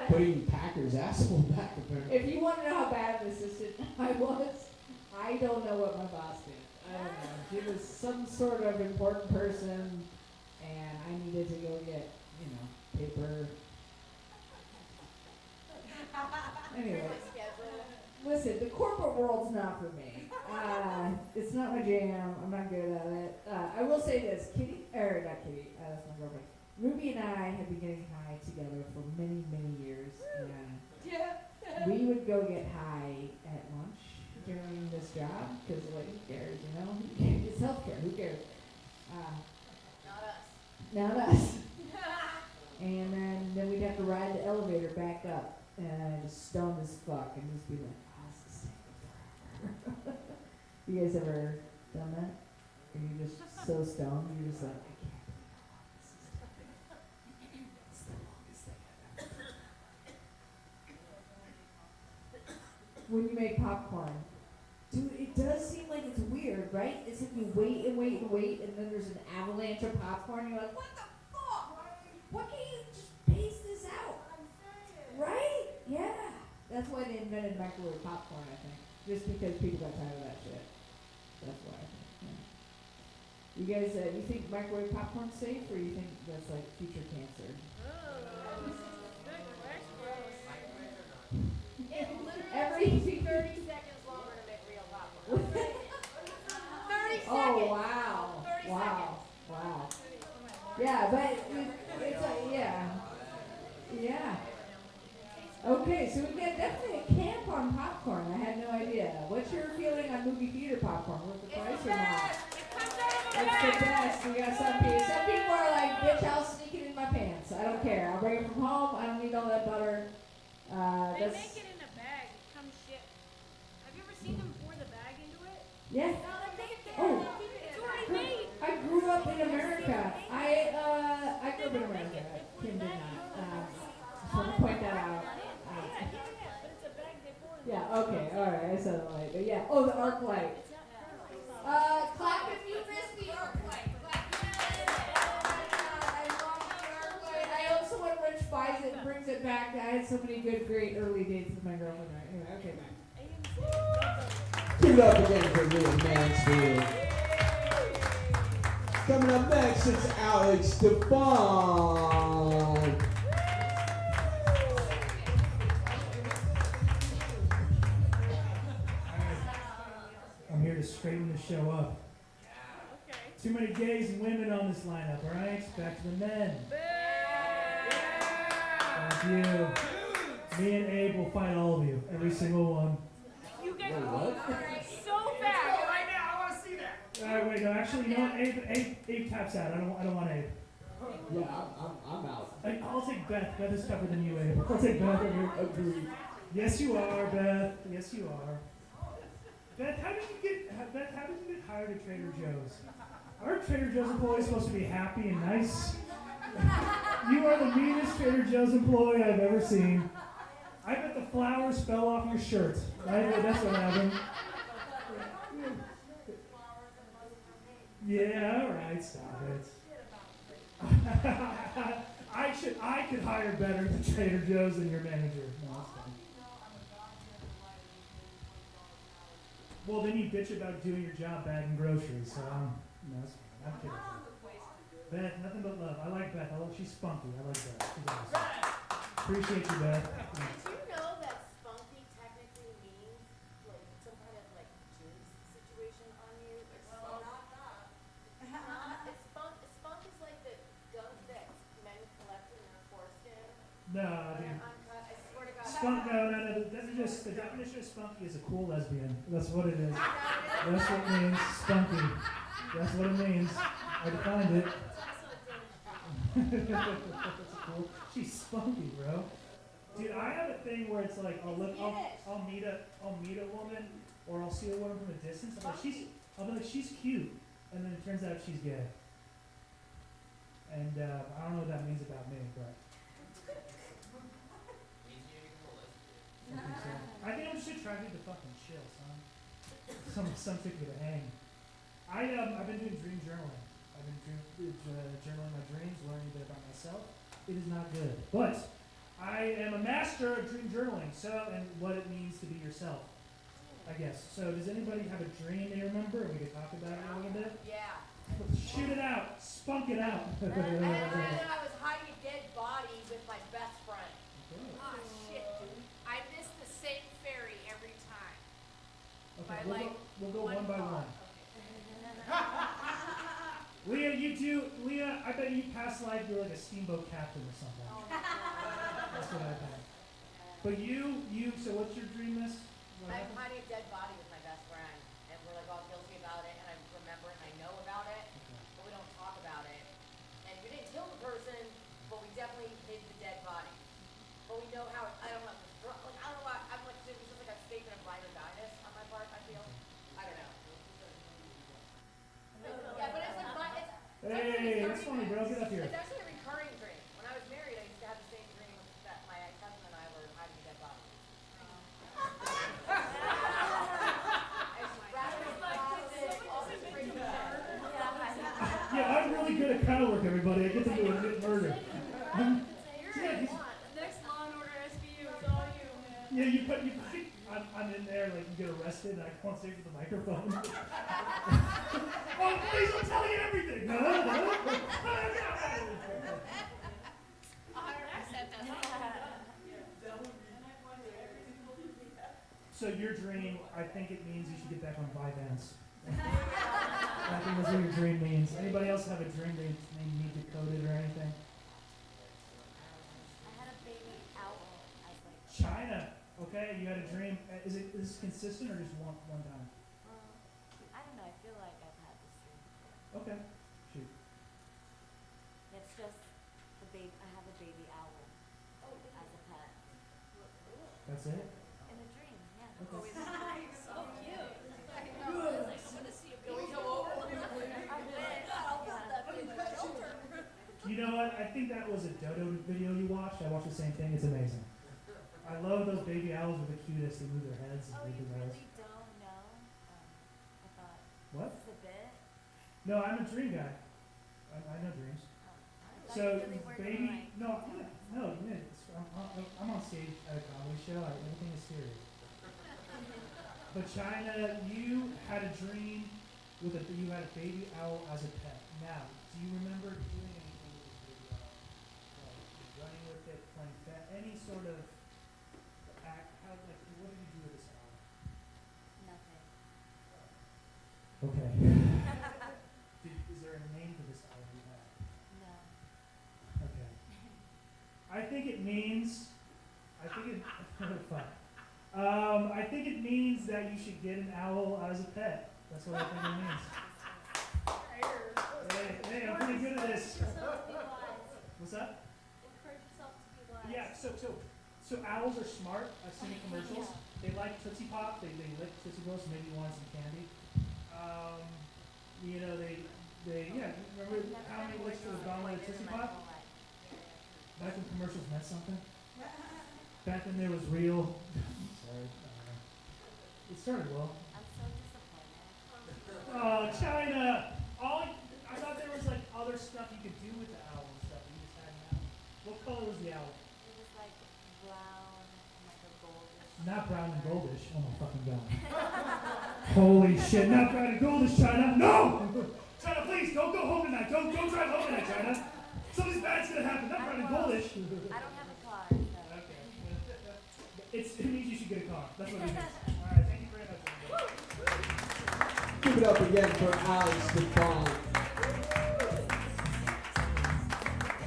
Putting Packers asshole back apparently. If you want to know how bad an assistant I was, I don't know what my boss did. I don't know. She was some sort of important person, and I needed to go get, paper. Anyway, listen, the corporate world's not for me. It's not my jam. I'm not good at it. I will say this, not Kitty, that's my girlfriend. Ruby and I have been getting high together for many, many years, and we would go get high at lunch during this job, because, like, who cares, It's healthcare, who cares? Not us. And then we'd have to ride the elevator back up, and just stoned as fuck, and just be like, oh, this is staying forever. You guys ever done that? Are you just so stoned, you're just like, I can't believe how long this is taking. It's the longest thing I've ever done. When you make popcorn, dude, it does seem like it's weird, right? It's like you wait and wait and wait, and then there's an avalanche of popcorn, you're like, what the fuck? Why can't you just pace this out? Right? Yeah. That's why they invented microwave popcorn, I think. Just because people got tired of that shit. That's why I think. Yeah. You guys, you think microwave popcorn's safe, or you think that's like future cancer? It literally Every takes 30 seconds longer to make real popcorn. 30 seconds. Oh wow! 30 Wow! Wow! Yeah, but it's like yeah. Okay, so we got definitely a camp on popcorn. I had no idea. What's your feeling on movie theater popcorn? Worth the price or not? It's the best. We got some people. Some people are like, bitch, I'll sneak it in my pants. I don't care. I'll bring it from home. I don't need all that butter. They That's make it in a bag. It comes shipped. Have you ever seen them pour the bag into it? yeah. Oh, It's already made. I grew up in America. I grew up in America. Kim did not. Just want to point that out. But it's a bag they pour in. Yeah, okay, alright, I said it right. But yeah, oh, the arc light. Clap if you missed the arc light. Clap if you missed it. Oh my god, I love the arc light. I hope someone rich buys it and brings it back. I had so many good, great early dates with my girlfriend. Anyway, okay, bye. Give it up again for me, man. Coming up next, it's Alex Stefan. I'm here to straighten the show up. Okay. Too many gays and women on this lineup, alright? Back to the men. Thank you. Me and Abe will fight all of you, every single one. You guys Wait, are what? so fast. right now, I want to see that. Wait, no, actually, you know what? Abe taps out. I don't want Abe. Yeah, I'm out. I'll take Beth. Beth is tougher than you, Abe. I'll take Beth over here. Agreed. Yes, you are, Beth. Yes, you are. Beth, how did you get hired at Trader Joe's? Aren't Trader Joe's employees supposed to be happy and nice? You are the meanest Trader Joe's employee I've ever seen. I bet the flowers fell off your shirt. Right? That's what happened. Yeah, all right, stop it. I could hire better than Trader Joe's than your manager. No, it's fine. Well, then you bitch about doing your job bagging groceries, so no, that's fine. I'm kidding. Beth, nothing but love. I like Beth. She's spunky. I like Beth. She's awesome. Appreciate you, Beth. Did you know that spunky technically means like some kind of like jizz situation on you? Or spunk? It's spunk is like the gunk that men collect in their foreskin. No, When I mean, they're uncut. I swear to God. spunk. No. That's just the definition of spunky is a cool lesbian. That's what it is. That's what it means. Spunky. That's what it means. I defined it. That's cool. She's spunky, bro. Dude, I have a thing where it's like I'll meet a woman, or I'll see a woman from a distance. I'll be like she's cute, and then it turns out she's gay. And I don't know what that means about me, but I think so. I think I'm just attracted to fucking chill, son. Some chick with a hang. I've been doing dream journaling. I've been journaling my dreams, learning a bit about myself. It is not good, but I am a master of dream journaling. And what it means to be yourself, I guess. So does anybody have a dream they remember? And we could talk about it a little bit. Yeah. Shoot it out, spunk it out. I had a dream that I was hiding a dead body with my best friend. Oh shit, dude. I miss the same ferry every time. Okay, By we'll go one one by car. one. Leah, I bet you past life you're like a steamboat captain or something. That's what I bet. But so what's your dream, miss? What I'm happened? hiding a dead body with my best friend, and we're like all guilty about it, and I remember it, and I know about it, but we don't talk about it. And we didn't kill the person, but we definitely hid the dead body. But we know how, I don't know, like, I don't know why, I'm like, it was just like a statement of rhinodynis on my part, I feel. I don't know. Yeah, but it's like, Hey, that's funny, bro. Get up here. it's actually a recurring dream. When I was married, I used to have the same dream that my ex-husband and I were hiding a dead body. Yeah, I'm really good at crowd work, everybody. I get to do a good murder. Next Law and Order SVU, it's all you, man. Yeah, you put. I'm in there, like you get arrested, and I come on stage with the microphone. Oh, please, I'll tell you everything. No. So your dream, I think it means you should get back on Vyvanse. I think that's what your dream means. Anybody else have a dream they need decoded or anything? I had a baby owl as like. China. Okay, you had a dream. Is this consistent or just one time? I don't know. I feel like I've had this dream before. Okay. Shoot. It's just the baby. I have a baby owl as a pet. That's it? In a dream, yeah. Okay. So cute. Can we go over? You know what? I think that was a Dodo video you watched. I watched the same thing. It's amazing. I love those baby owls with the cutest. They move their heads and Oh, make you their nose. really don't know? I thought. What? This is a bit. No, I'm a dream guy. I know dreams. I thought So, you really were baby, gonna, like, I'm on stage at a comedy show. Everything is serious. But China, you had a dream you had a baby owl as a pet. Now, do you remember doing anything with this video? Like running with it, playing any sort of act? How like what did you do with this owl? Nothing. Okay. Is there a name for this owl you have? No. Okay. I think it means. I think it. Fun. I think it means that you should get an owl as a pet. That's what I think it means. Hey, I'm pretty good at this. Yourself to be wise. What's that? Encourage yourself to be wise. Yeah. So owls are smart. I've seen the commercials. They like Tootsie Pop. They lick Tootsie Rolls. Maybe you want some candy. You know they remember how many licks to the bottom of the Tootsie Pop? Back when commercials meant something. Back when there was real. Sorry. It started well. I'm so disappointed. Oh, China! I thought there was like other stuff you could do with the owl and stuff. You just had an owl. What color was the owl? It was like brown and like a goldish. Not brown and goldish. Oh my fucking god. Holy shit! Not brown and goldish, China. No! China, please don't go home tonight. Don't drive home tonight, China. Something bad's gonna happen. Not brown and goldish. I don't have a car. So. Okay. It means you should get a car. That's what it means. All right. Thank you very much. Give it up again for Alex DeFont.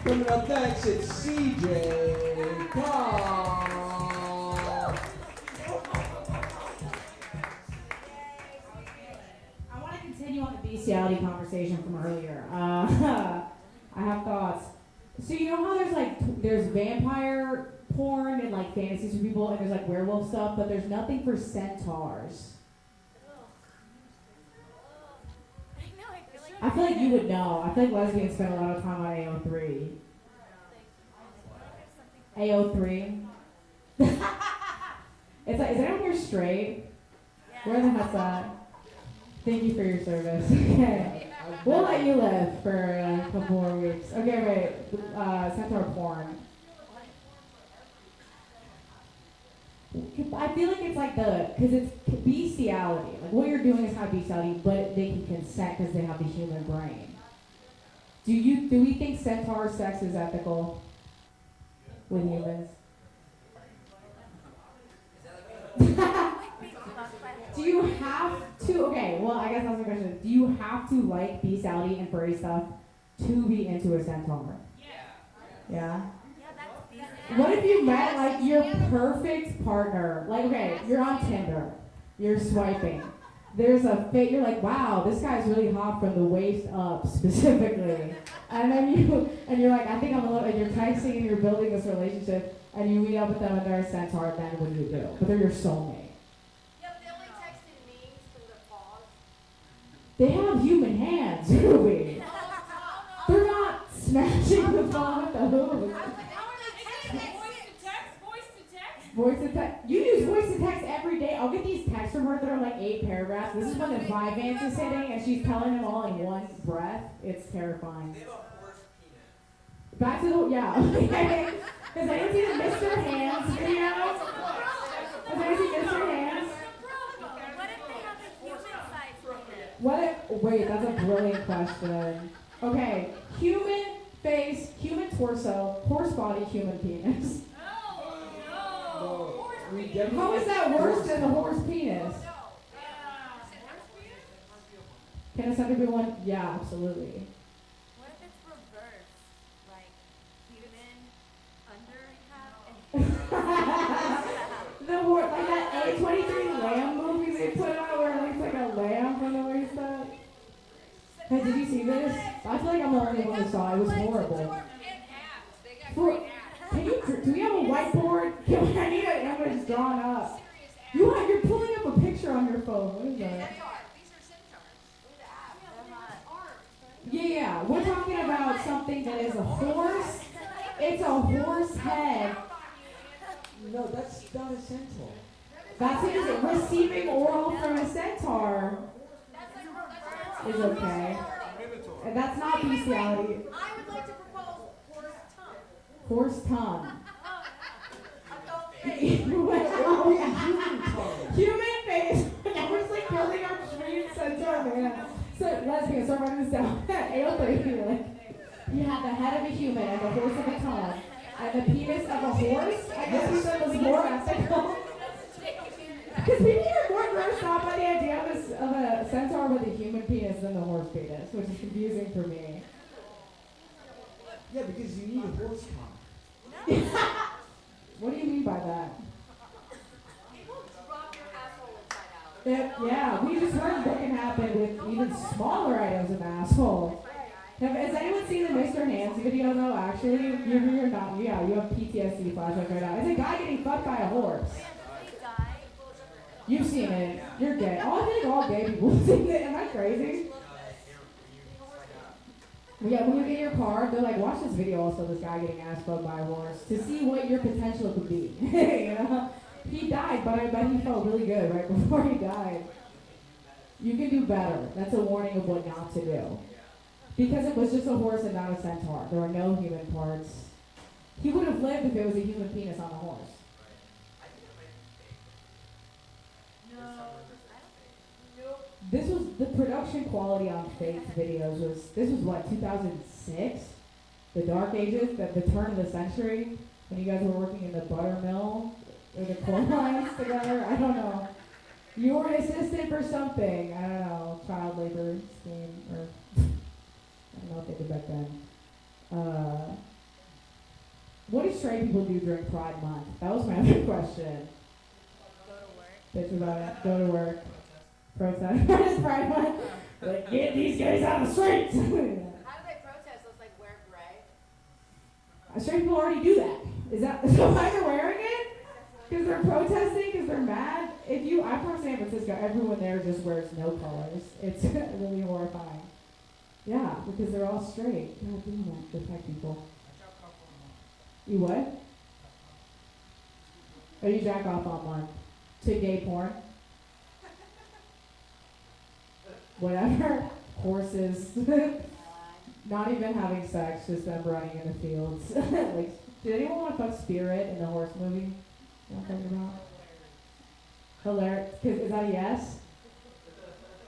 Coming up next, it's CJ Cobb. I want to continue on the bestiality conversation from earlier. I have thoughts. So you know how there's vampire porn and like fantasies for people, and there's like werewolf stuff, but there's nothing for centaurs. I feel like you would know. I feel like lesbians spend a lot of time on AO3. AO3. It's like, is anyone here straight? Where the heck's that? Thank you for your service. Okay. We'll let you live for a couple more weeks. Okay, wait. Centaur porn. I feel like it's like because it's bestiality. Like what you're doing is kind of bestiality, but they can consent because they have the human brain. Do we think centaur sex is ethical with humans? Do you have to? Okay, well I guess that's my question. Do you have to like bestiality and furry stuff to be into a centaur? Yeah. What if you met like your perfect partner? Like, okay, you're on Tinder, you're swiping. There's a fit. You're like, wow, this guy's really hot from the waist up specifically. And then you're like, I think I'm a little. And you're texting and you're building this relationship, and you meet up with them and they're a centaur. Then what do you do? But they're your soulmate. Yeah, but they only texted memes because of pause. They have human hands, Ruby. They're not smashing the phone with the hooves. Voice to text. You use voice to text every day. I'll get these texts from her that are like 8 paragraphs. This is when the Vyvanse is hitting and she's telling them all in one breath. It's terrifying. They have a horse penis. Back to the, yeah. Because I didn't see the Mr. Hands video. Because I didn't see Mr. Hands. What if they have a human-sized penis? What if, wait, that's a brilliant question. Okay, human face, human torso, horse body, human penis. No, we definitely How is that worse than the horse penis? Can a centaur be one? Yeah, absolutely. What if it's reversed? Like human under half and The horse, like that A23 lamb movie they put out where it looks like a lamb from the waist up. Hey, did you see this? I feel like I'm the only one who saw it. It was horrible. Do we have a whiteboard? I need an image drawn up. You're pulling up a picture on your phone. What is that? Yeah, we're talking about something that is a horse. It's a horse head. No, that's not a centaur. That's it. Receiving oral from a centaur is okay. And that's not bestiality. I would like to propose horse tongue. Horse tongue. Okay. Human face. We're just like building our dream centaur man. So lesbian, start writing this down. scale for you. Like, you have the head of a human and the horse of a ton, and the penis of a horse. I guess we said was more ethical. Because people are more grossed out by the idea of a centaur with a human penis than the horse penis, which is confusing for me. Yeah, because you need a horse cock. What do you mean by that? It will drop your asshole inside out. Yeah, we just heard what can happen with even smaller items of asshole. Has anyone seen the Mr. Hands video though? Actually, you're not. Yeah, you have PTSD flashback right now. It's a guy getting fucked by a horse. You've seen it. You're gay. Oh, I think all gay people have seen it. Am I crazy? Yeah, when you get your car, they're like, watch this video also, this guy getting ass fucked by a horse, to see what your potential could be. You know? He died, but I bet he felt really good right before he died. You can do better. That's a warning of what not to do. Because it was just a horse and not a centaur. There were no human parts. He would have lived if it was a human penis on a horse. This was, the production quality on faked videos this was what, 2006? The dark ages, the turn of the century, when you guys were working in the butter mill, or the coal mines together, I don't know. You were an assistant for something, I don't know, child labor scheme, or, I don't know what they did back then. What do straight people do during Pride Month? That was my other question. Go to work. Bitch about it, go to work. Protest. Pride Month. Like, get these guys out of the streets. How do they protest? Let's like wear gray. Straight people already do that. Is that why they're wearing it? Because they're protesting? Because they're mad? I'm from San Francisco. Everyone there just wears no colors. It's really horrifying. Yeah, because they're all straight. God damn it, the tech people. You what? Oh, you jack off on one. To gay porn? Whatever. Horses. Not even having sex, just them running in the fields. Like, did anyone want to fuck Spirit in the horse movie? You know what I'm talking about? Hilarious. Is that a yes?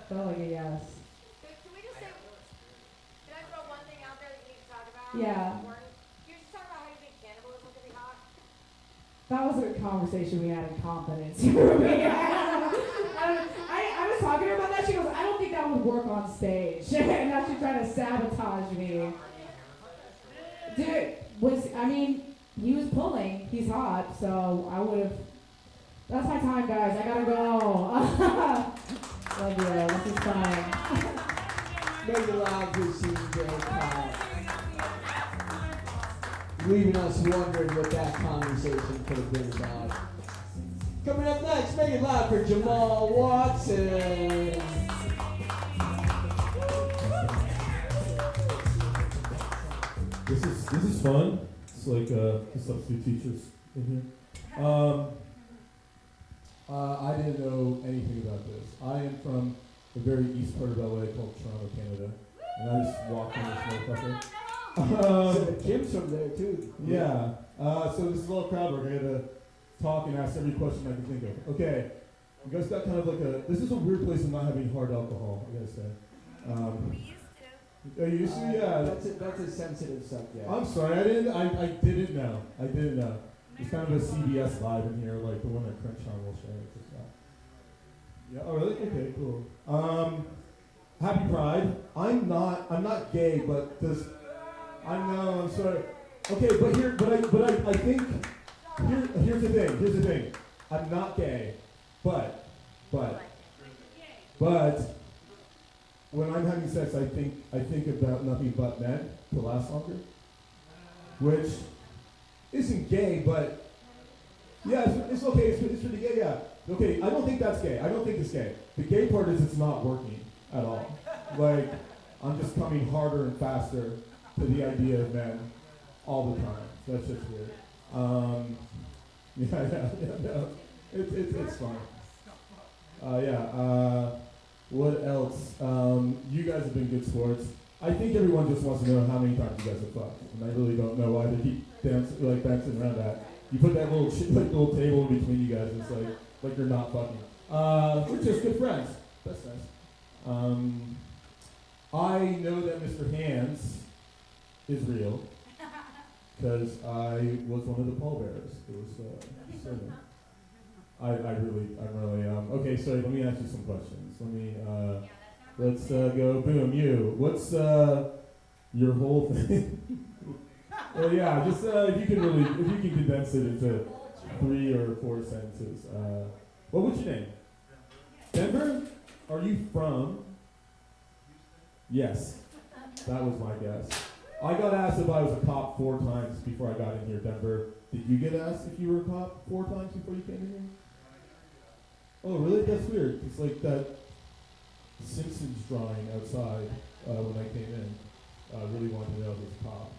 Felt like a yes. Can we just say, can I throw one thing out there that you need to talk about? Yeah. You just talk about how you think cannibalism could be hot. That was a conversation we had in confidence. I was talking to her about that. She goes, I don't think that would work on stage. And now she's trying to sabotage me. Dude, he was pulling. He's hot, so I would have. That's my time, guys. I gotta go. Love you. This is fun. Make it loud for CJ Kyle. Leaving us wondering what that conversation could have been about. Coming up next, make it loud for Jamal Watson. This is fun. It's like the substitute teachers in here. I didn't know anything about this. I am from the very east part of LA called Toronto, Canada, and I just walked in this motherfucker. So Jim's from there too. Yeah. So this is all crowd work. I had to talk and ask every question I could think of. Okay. You guys got kind of like this is a weird place of not having hard alcohol, I gotta say. We used to. Are you used to? Yeah. That's a sensitive subject. I'm sorry, I didn't know. It's kind of a CBS live in here, like the one that Crenshaw will share. It's just not. Yeah, oh really? Okay, cool. Happy Pride. I'm not gay, but I'm sorry. Okay, but I think, here's the thing. I'm not gay, but, when I'm having sex, I think about nothing but men to last longer, which isn't gay, but yeah, it's okay. It's pretty gay. Yeah, okay. I don't think that's gay. I don't think it's gay. The gay part is it's not working at all. Like I'm just coming harder and faster to the idea of men all the time. That's just weird. No, it's fine. What else? You guys have been good sports. I think everyone just wants to know how many times you guys have fucked, and I really don't know why they keep dancing around that. You put that little table in between you guys, and it's like you're not fucking. We're just good friends. That's nice. I know that Mr. Hands is real because I was one of the pallbearers. It was certain. I'm really okay. So let me ask you some questions. Let's go. Boom. You. What's your whole thing? Well, yeah. Just if you can condense it into 3 or 4 sentences. What was your name? Denver? Are you from? Yes. That was my guess. I got asked if I was a cop 4 times before I got in here, Denver. Did you get asked if you were a cop 4 times before you came in here? Oh, really? That's weird. It's like that Simpsons drawing outside when I came in. Really wanted to know if it was a cop.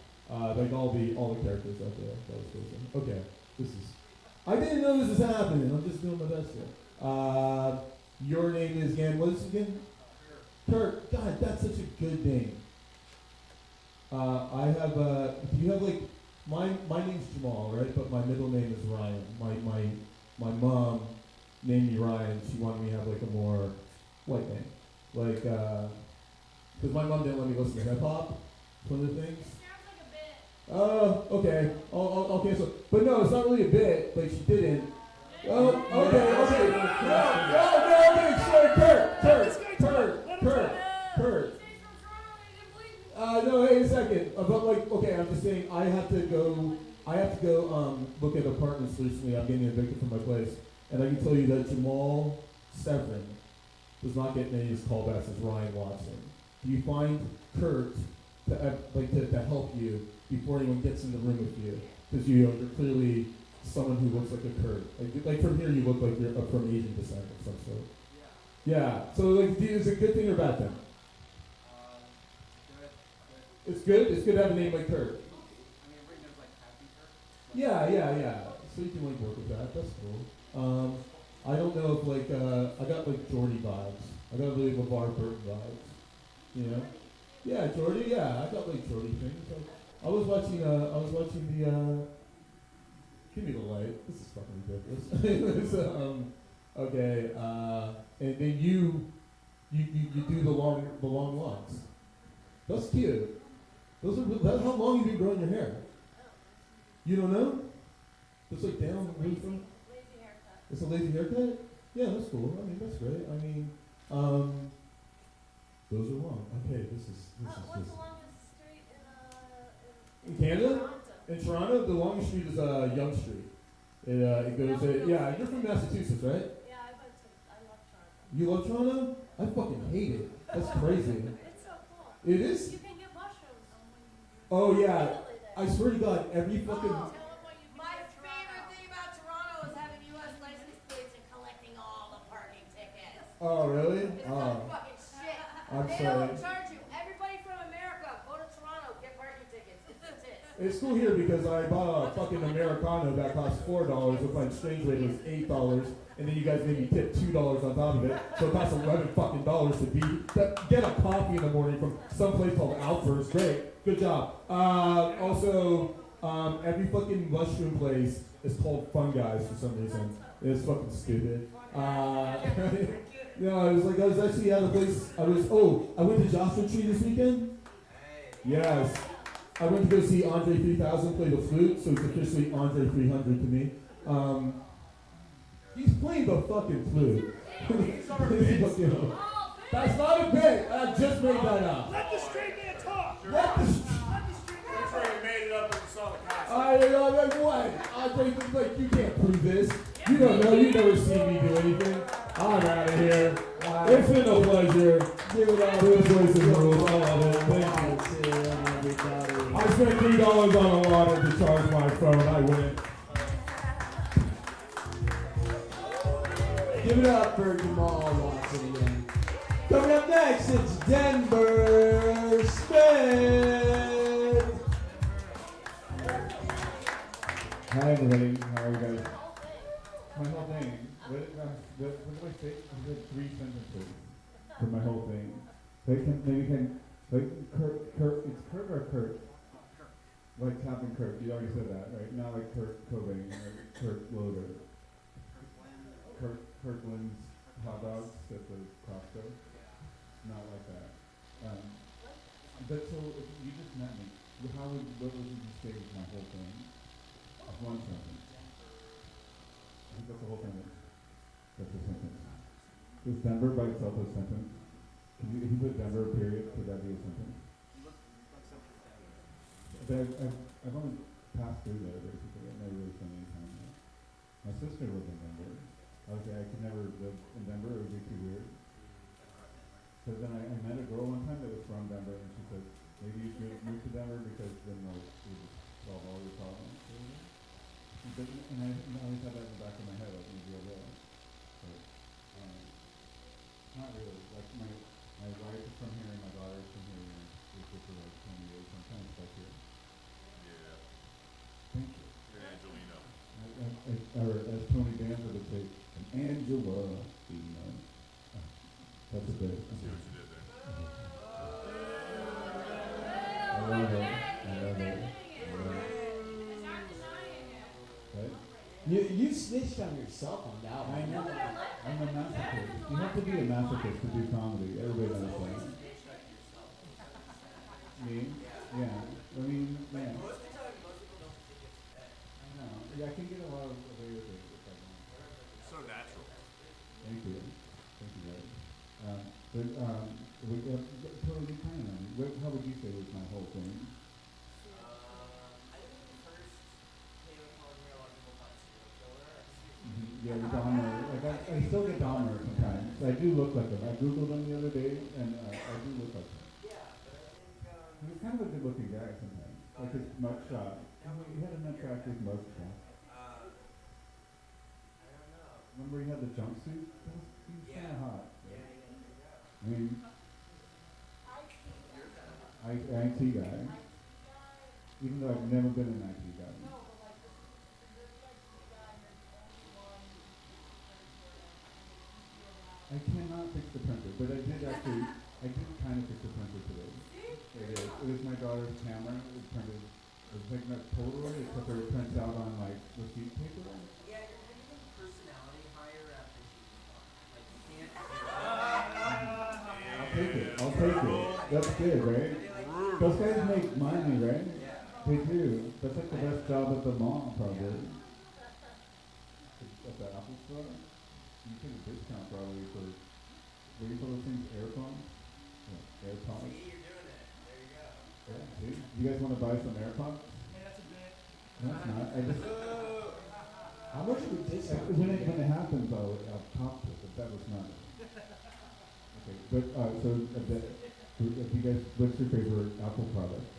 Like all the characters out there. That was crazy. Okay, I didn't know this was happening. I'm just doing my best here. Your name is again. What is it again? Kurt. God, that's such a good name. I have. Do you have like my name's Jamal, right? But my middle name is Ryan. My mom named me Ryan. She wanted me to have like a more white name, like because my mom didn't let me listen to hip hop. One of the things. Oh, okay. I'll cancel. But no, it's not really a bit. Like she didn't. Oh, okay. No, sorry, Kurt. No, wait a second. But like, okay, I'm just saying I have to go look at apartments recently. I'm getting evicted from my place. And I can tell you that Jamal Severin does not get many as callbacks as Ryan Watson. Do you find Kurt to help you before anyone gets in the room with you? Because you're clearly someone who looks like a Kurt. Like from here, you look like you're from Asian descent of some sort. Yeah. So like, is it a good thing or bad thing? It's good. It's good to have a name like Kurt. Yeah. So you can like work with that. That's cool. I don't know if like I got like Jordy vibes. I got really LeVar Burton vibes. You know? Yeah, Jordy. Yeah, I got like Jordy things. Like, I was watching the. Give me the light. This is fucking ridiculous. Okay. And then you do the long locks. That's cute. That's how long you been growing your hair? You don't know? It's like down really front. Lazy haircut. It's a lazy haircut? Yeah, that's cool. I mean, that's great. I mean, those are long. Okay, this is What's just. the longest street In Canada? Toronto? In Toronto, the longest street is Yonge Street. It goes. Yeah, you're from Massachusetts, right? Yeah, I love Toronto. You love Toronto? I fucking hate it. That's crazy. It's so cool. It is? You can get mushrooms. Oh yeah. Really I swear to God, every fucking. Oh. My favorite thing about Toronto is having U.S. license plates and collecting all the parking tickets. Oh really? It's Oh. not fucking shit. I'm They sorry. don't charge you. Everybody from America, go to Toronto, get parking tickets. It's it. It's cool here because I bought a fucking Americano that cost $4 with my exchange rate was $8, and then you guys made me tip $2 on top of it, so it costs $11 fucking to get a coffee in the morning from some place called Alfred's. Great, good job. Also, every fucking mushroom place is called Fun Guys for some reason. It's fucking stupid. No, it was like I was actually at a place. I went to Joshua Tree this weekend. Yes. I went to go see Andre 3000 play the flute, so it's officially Andre 300 to me. He's playing the fucking flute. That's not a bit. I just made that up. Let the straight man talk. Let the I'm sure you made it up when you saw the costume. what? Andre, like, you can't prove this. You don't know. You've never seen me do anything. I'm out of here. It's been a pleasure. Give it up. This place is rules. I love it. Thank you. I spent $3 on a water to charge my phone. I win. Give it up for Jamal Watson again. Coming up next, it's Denver Smith. Hi everybody, how are you guys? My whole thing, what do I say? I did 3 sentences for my whole thing. Kurt, it's Kurt or Kurt? Like Captain Kirk, you already said that, right? Not like Kurt Cobain or Kurt Loder. Kirkland's hot dogs at the Costco. Not like that. But so, if you just met me, what would you say is my whole thing? It's one sentence. I think that's the whole sentence. That's a sentence. Is Denver by itself a sentence? If you put Denver, period, could that be a sentence? But I've only passed through there, basically. I've never really spent any time there. My sister lives in Denver. I could never live in Denver. It would be too weird. So then I met a girl one time that was from Denver, and she said, maybe you should move to Denver because then they'll solve all your problems. And I always had that in the back of my head, like maybe I will. But, not really. Like my wife is from here, and my daughter is from here, and we've been for like 20 years. I'm kind of stuck here. Yeah. Thank you. You're Angelino. Or as Tony Danza would say, an Angela. That's a bit. I see what you did there. I love it. Right? You snitched on yourself on that one. I know. I'm a masochist. You have to be a masochist to do comedy. Everybody knows that. Me? Yeah. I mean, yeah. Most of the time, most people don't think it's bad. I know. Yeah, I can get a lot of away with it if I want. So natural. Thank you. Thank you, guys. Totally kind of me. How would you say was my whole thing? I think when you first came upon here, a lot of people thought serial killer. Yeah, the Dahmer. Like I still get Dahmer sometimes. I do look like him. I googled him the other day, and I do look like him. Yeah, but I think, He was kind of a good-looking guy sometimes. Like his mugshot. He had an attractive mugshot. I don't know. Remember he had the jumpsuit? He was kind of hot. Yeah, there you go. I mean, IT guy. Even though I've never been an IT guy. I cannot fix the printer, but I did kind of fix the printer today. It is. It was my daughter's camera. It printed. It was like not totally, except for it prints out on like receipt paper. Yeah, you're getting personality higher after she's gone. Like, you can't. I'll take it. That's good, right? Those guys make money, right? Yeah. They do. That's like the best job at the mall, probably. At the Apple store. You get a discount probably for, what do you call those things, AirPods? Yeah, AirPods. See, you're doing it. There you go. Yeah, see? You guys want to buy some AirPods? Yeah, that's a bit. No, it's not. I just, How much would this when it happens, I'll pop it, but that was not it. Okay, but, if you guys, what's your favorite Apple product?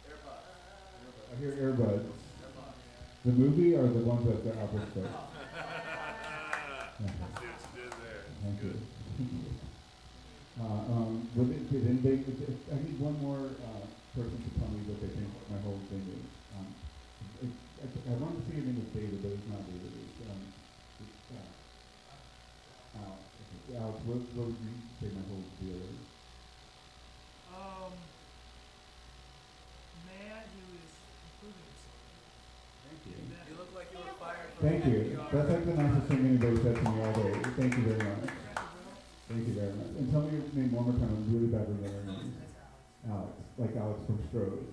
AirPods. I hear earbuds. The movie or the ones that the Apple store? See what you did there. Thank you. Good. I need one more person to tell me what they think my whole thing is. I wanted to say your name was David, but it's not David. It's Alex. Okay. Alex, what would you say my whole deal is? Man who is improving himself. Thank you. You look like you were fired from Thank you. NPR. That's like the nicest thing anybody said to me all day. Thank you very much. Thank you very much. And tell me your name one more time. I'm really bad with your name. Alex. Like Alex from Stroh's.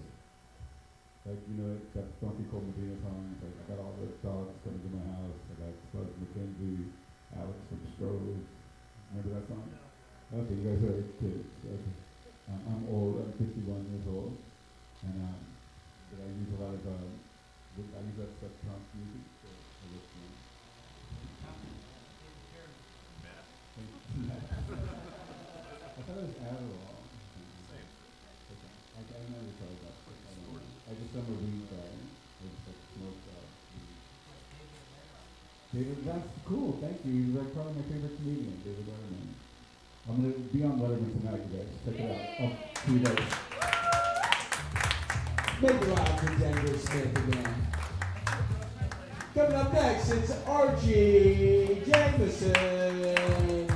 Like, you know, that funky Cold Medina song. It's like, I got all the dogs coming to my house. I got Buzz McKenzie, Alex from Stroh's. Remember that song? Okay, you guys are kids. Okay. I'm old. I'm 51 years old. And but I use a lot of, I use that stuff trance music. So I listen to it. I thought it was Adderall. Same. Okay. I never tried that. I don't know. I just am a weed guy. I just like smoke weed. David, that's cool. Thank you. He's like probably my favorite comedian, David Letterman. I'm gonna be on Letterman tonight, you guys. Check it out. I'll see you guys. Make it loud for Denver Smith again. Coming up next, it's Archie Jameson.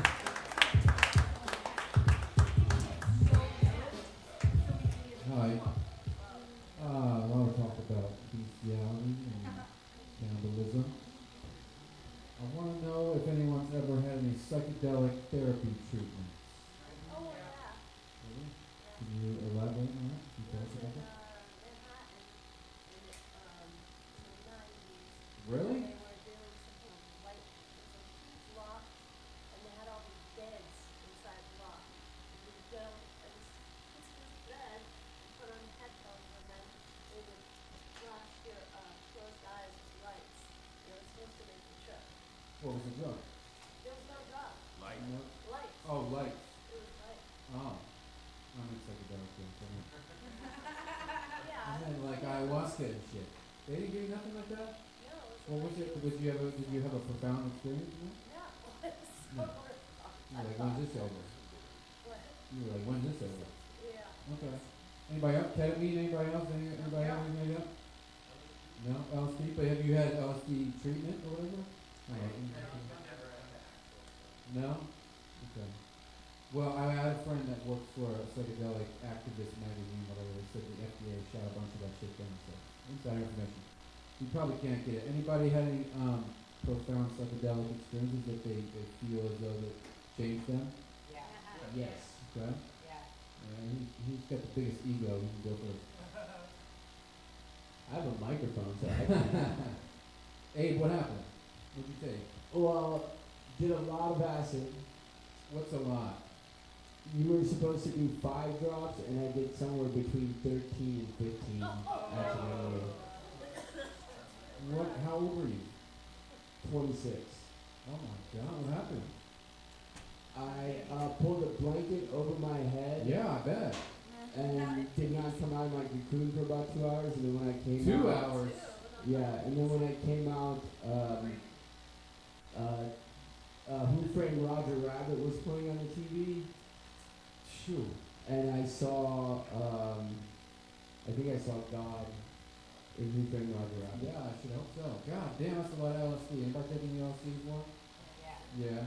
Hi. I want to talk about bestiality and cannibalism. I want to know if anyone's ever had any psychedelic therapy treatments. Oh, yeah. Really? What was the drug? There was no drug. Like, No. Lights. Oh, lights. It was lights. Oh. I'm in psychedelic drugs. I mean, Yeah. I had like ayahuasca and shit. They didn't give you nothing like that? No, What was it? Did you have a profound experience? No? No. You're like, when's this over? What? You were like, when's this over? Yeah. Okay. Anybody else? Ketamine? Anybody else? Anybody have anything like that? No? LSD? But have you had LSD treatment or whatever? No? Okay. Well, I had a friend that works for a psychedelic activist magazine, whatever. They said the FDA shot a bunch of that shit down. So, inside information. You probably can't get it. Anybody had any profound psychedelic experiences that they feel as though that changed them? Yeah. Yes. Okay. Yeah. Yeah, he's got the biggest ego. He can go first. I have a microphone, so I can. Abe, what happened? What'd you take? Well, did a lot of acid. What's a lot? You were supposed to do 5 drops, and I did somewhere between 13 and 15 accidentally. What? How old were you? 26. Oh my God! What happened? I pulled a blanket over my head. Yeah, I bet. And did not come out of my cocoon for about 2 hours, and then when I came 2 out, hours. yeah, and then when I came out, Who Framed Roger Rabbit was playing on the TV, Shoo. and I saw, I think I saw God in Who Framed Roger Rabbit. Yeah, I should hope so. God damn, that's a lot of LSD. Anybody taking the LSD before? Yeah. Yeah.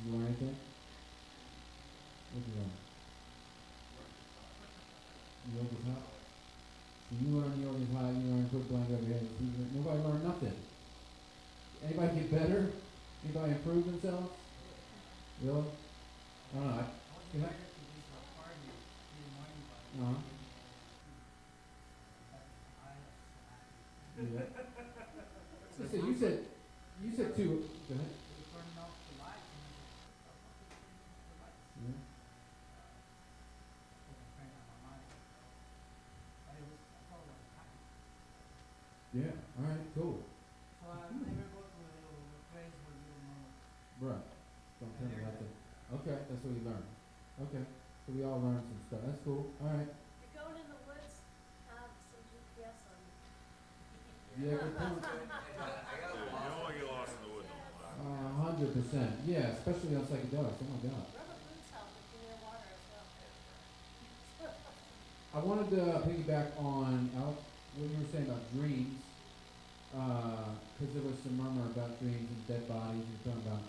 You learn anything? What'd you learn? Yoga's hot. So you learn yoga's hot, you learn put blanket over your head. Nobody learned nothing. Anybody get better? Anybody improve themselves? Really? I don't know. Uh-huh. Yeah. So you said 2. Go ahead. Yeah. Yeah. All right. Cool. Right. Don't tell me that. Okay. That's what you learned. Okay. So we all learned some stuff. That's cool. All right. You're going in the woods, have some GPS on you. Yeah. Good point. you don't want to get lost in the woods. 100%. Yeah. Especially on psychedelics. Oh my God. Rubber boots help if you're near water as well. I wanted to piggyback on Alex, what you were saying about dreams, because there was some murmur about dreams and dead bodies. You're talking about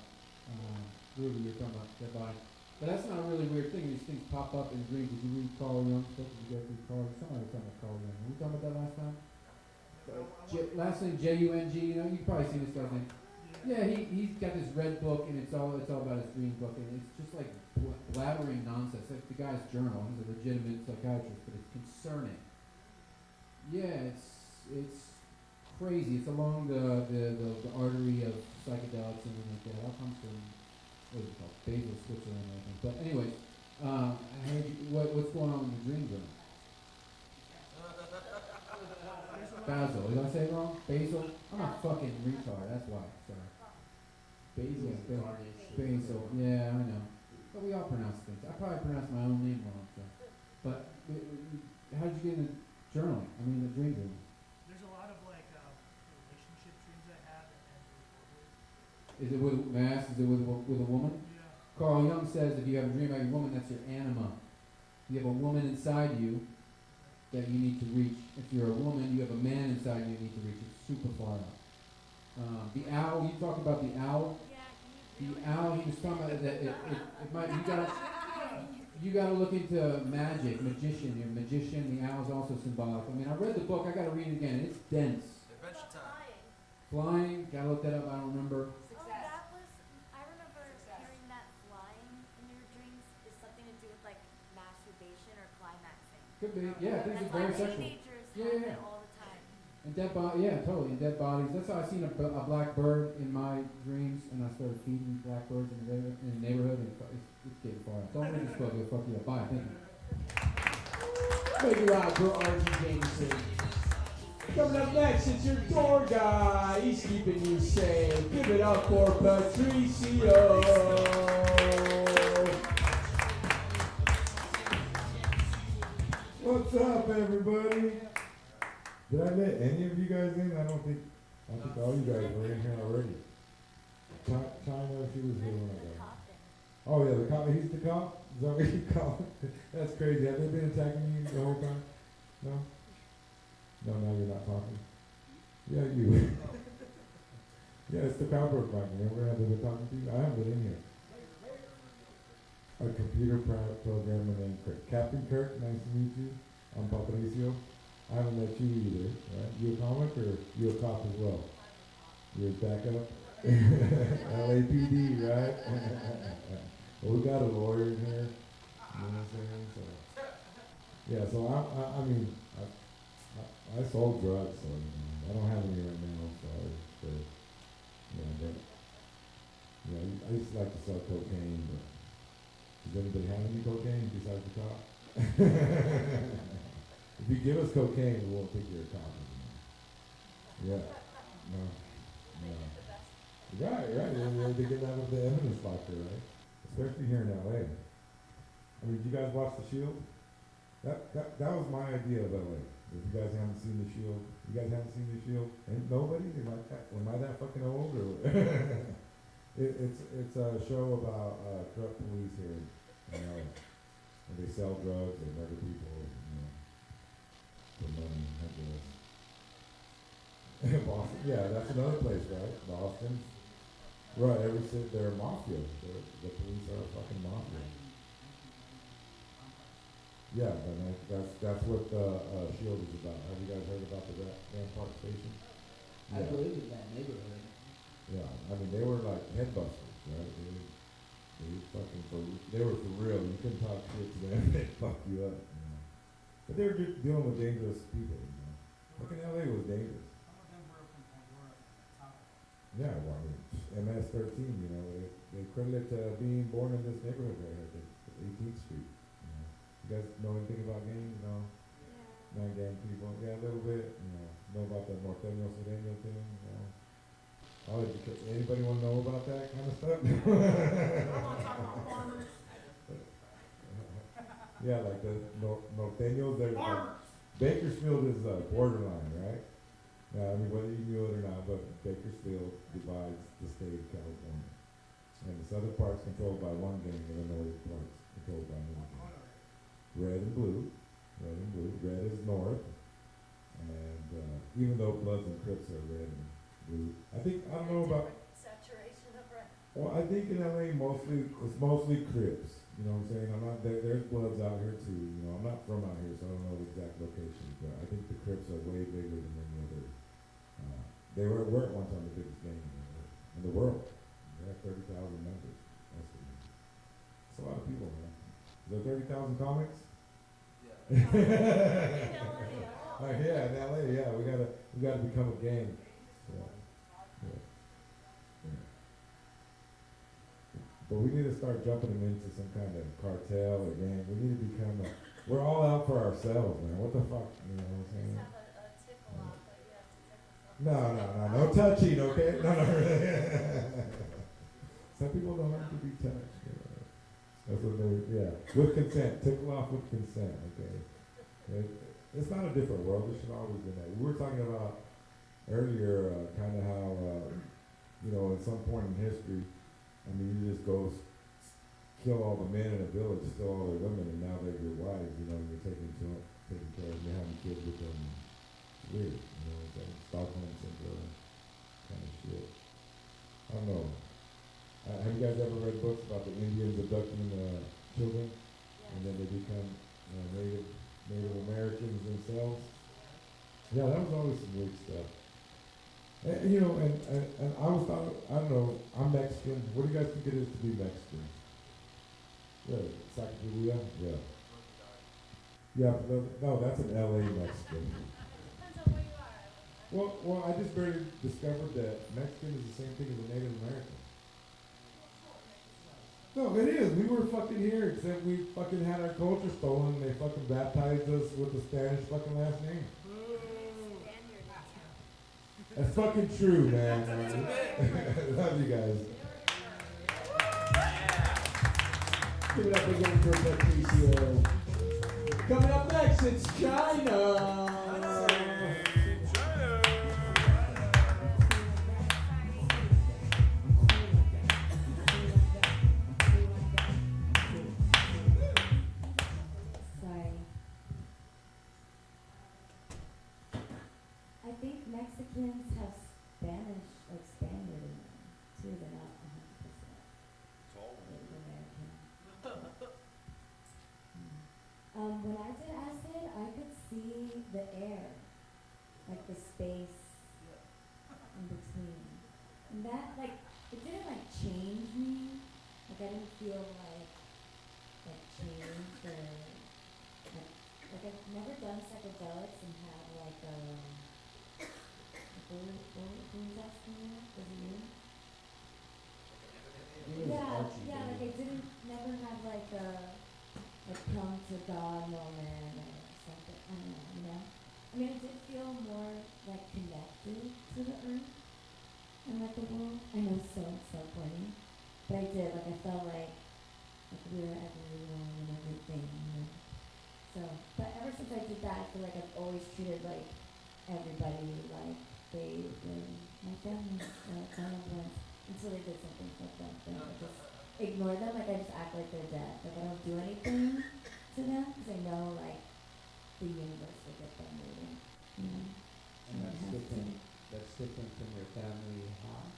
Ruby. You're talking about dead bodies. But that's not a really weird thing. These things pop up in dreams. Did you read Carl Jung stuff? Did you guys read Carl? Somebody was talking about Carl Jung. Were we talking about that last time? Last name Jung. You know, you've probably seen this guy's name. Yeah, he's got this red book, and it's all about his dream book, and it's just like blabbering nonsense. Like the guy's journal. He's a legitimate psychiatrist, but it's concerning. Yeah, it's crazy. It's along the artery of psychedelics and everything like that. It all comes from what is it called? Basel, Switzerland, I think. But anyways, what's going on in the dream journal? Basil. Did I say it wrong? Basil? I'm a fucking retard. That's why. Sorry. Basil. Basil. Yeah, I know. But we all pronounce things. I probably pronounced my own name wrong. So. But how did you get into journaling? I mean, the dream journal. There's a lot of like relationship dreams I have and Is it with mass? Is it with a woman? yeah. Carl Jung says if you have a dream about your woman, that's your anima. You have a woman inside you that you need to reach. If you're a woman, you have a man inside you need to reach. It's super far out. The owl, you talked about the owl. The owl, he was talking about that it might, you gotta look into magic, magician. You're a magician, the owl's also symbolic. I mean, I read the book, I gotta read it again. It's dense. Adventure time. Flying, gotta look that up, I don't remember. Oh, that was, I remember hearing that flying in your dreams is something to do with like masturbation or climaxing. Could be, yeah, things are That's why very sexual. teenagers Yeah, have yeah. it all the time. And dead body, yeah, totally. And dead bodies. That's how I seen a black bird in my dreams, and I started feeding blackbirds in the neighborhood, and it's getting far out. Don't read this book; it'll fuck you up. Bye. Thank you. Make it loud for Archie Jameson. Coming up next, it's your tour guy. He's keeping you safe. Give it up for Patricio. What's up, everybody? Did I let any of you guys in? I think all you guys were in here already. China, she was here when I got. Oh yeah, the cop. He's the cop. Is that what you call it? That's crazy. Have they been attacking you the whole time? No. No, now you're not talking. Yeah, you. Yeah, it's the cowboy Mike. Remember how they were talking to you? I haven't been in here. A computer programmer named Kirk. Captain Kirk, nice to meet you. I'm Patricio. I haven't met you either, right? You a comic or you a cop as well? You're a backup? LAPD, right? Well, we got a lawyer in here. You know what I'm saying? So, yeah, so I mean, I sold drugs, so I don't have any right now, sorry. But, but, I used to like to sell cocaine, but does anybody have any cocaine besides the cop? If you give us cocaine, we won't think you're a cop anymore. Yeah. No. Right. They get out of the evidence locker, right? Especially here in LA. I mean, did you guys watch The Shield? That was my idea of LA. If you guys haven't seen The Shield, ain't nobody? Am I that fucking old or? It's a show about corrupt police here in LA. And they sell drugs, they murder people, for money, I guess. Boston, yeah, that's another place, right? Boston. Right, every city, they're mafia. The police are a fucking mafia. Yeah, that's what Shield is about. Have you guys heard about the Rampart Station? I believe in that neighborhood. Yeah, I mean, they were like headbusters, right? They were for real. You couldn't talk shit to them, they'd fuck you up, But they were just dealing with dangerous people, Fucking LA was dangerous. Yeah, well, I mean, MS-13, they credit it to being born in this neighborhood right here, 18th Street. You guys know anything about gangs? No? Yeah. Not gang people? Yeah, a little bit. Know about the Norteño Sureño thing? Anybody want to know about that kind of stuff? Yeah, like the Norteños, Bakersfield is borderline, right? I mean, whether you knew it or not, but Bakersfield divides the state of California. And the southern part's controlled by one gang, and the northern part's controlled by another gang. Red and blue. Red is north. And even though Bloods and Crips are red and blue, I don't know about... Saturation of red. Well, I think in LA it's mostly Crips. You know what I'm saying? I'm not there's Bloods out here too. I'm not from out here, so I don't know the exact locations. But I think the Crips are way bigger than any other. They were at one time the biggest gang in the world. They have 30,000 members. That's a lot of people, man. Is there 30,000 comics? Yeah. Yeah, in LA, yeah. We gotta become a gang. Yeah. But we need to start jumping them into some kind of cartel or gang. We need to become we're all out for ourselves, man. What the fuck, you know what I'm saying? No touching, okay? No. Some people don't like to be touched. That's what with consent. Tickle off with consent, okay? It's not a different world. It should always be that. We were talking about earlier, kind of how, at some point in history, I mean, you just go kill all the men in a village, steal all their women, and now they're your wives. You're taking care of them, you're having kids with them. Weird, Stockholm syndrome kind of shit. I don't know. Have you guys ever read books about the Indians abducting children, and then they become Native Americans themselves? Yeah, that was always some weird stuff. And I was thought, I don't know, I'm Mexican. What do you guys think it is to be Mexican? Yeah, Sacagawea? Yeah. Yeah, no, that's an LA Mexican. Well, I just barely discovered that Mexican is the same thing as a Native American. No, it is. We were fucking here, except we fucking had our culture stolen, and they fucking baptized us with the Spanish fucking last name. That's fucking true, man. Love you guys. Give it up again for Patricio. Coming up next, it's China. Sorry. I think Mexicans have Spanish, like Spaniard in them, too. They're not 100% Native American. When I did acid, I could see the air, like the space in between. And that, like, it didn't, like, change me. Like, I didn't feel like changed or, like I've never done psychedelics and had, like, who was asking you? Was it you? Yeah, like I didn't, never have, like, a come to God moment or something, I don't know, you know? I mean, I did feel more, like, connected to the earth and, like, the world. I know so funny, but I did, like, I felt like we were everyone and everything, you know? So, but ever since I did that, I feel like I've always treated, like, everybody like they were my family, my loved ones, until they did something fucked up. Then I just ignore them, like I just act like they're dead. Like I don't do anything to them, because I know, like, the universe will get them moving, you know? And that's different. That's different from your family how?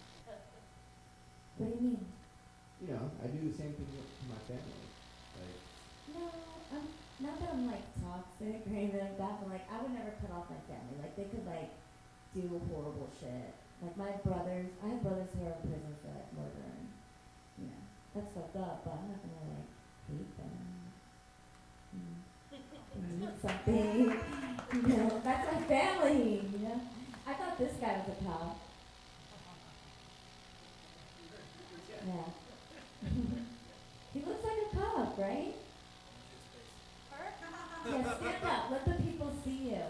What do you mean? You know, I do the same thing to my family. Like, No, not that I'm, like, toxic or anything like that, but, like, I would never cut off my family. Like, they could, like, do horrible shit. Like, my brothers, I have brothers who are in prison for, like, murder and, you know, that's fucked up, but I'm not gonna, like, hate them. They need something, you know, that's my family, you know? I thought this guy was a cop. Yeah. He looks like a cop, right? Yeah, stand up. Let the people see you.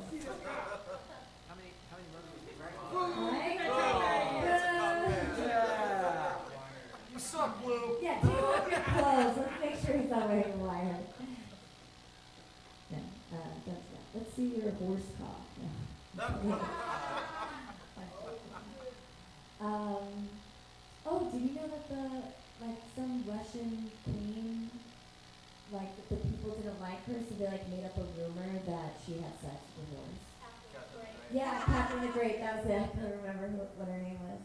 How many murders did Right? Yeah. You suck, Blue. Yeah, take off your clothes. Let's make sure he's not wearing a wire. Yeah, that's that. Let's see your horse cock. Oh, did you know that some Russian queen, like, the people didn't like her, so they, like, made up a rumor that she had sex with a horse? Yeah, Catherine the Great, that was it. I couldn't remember what her name was.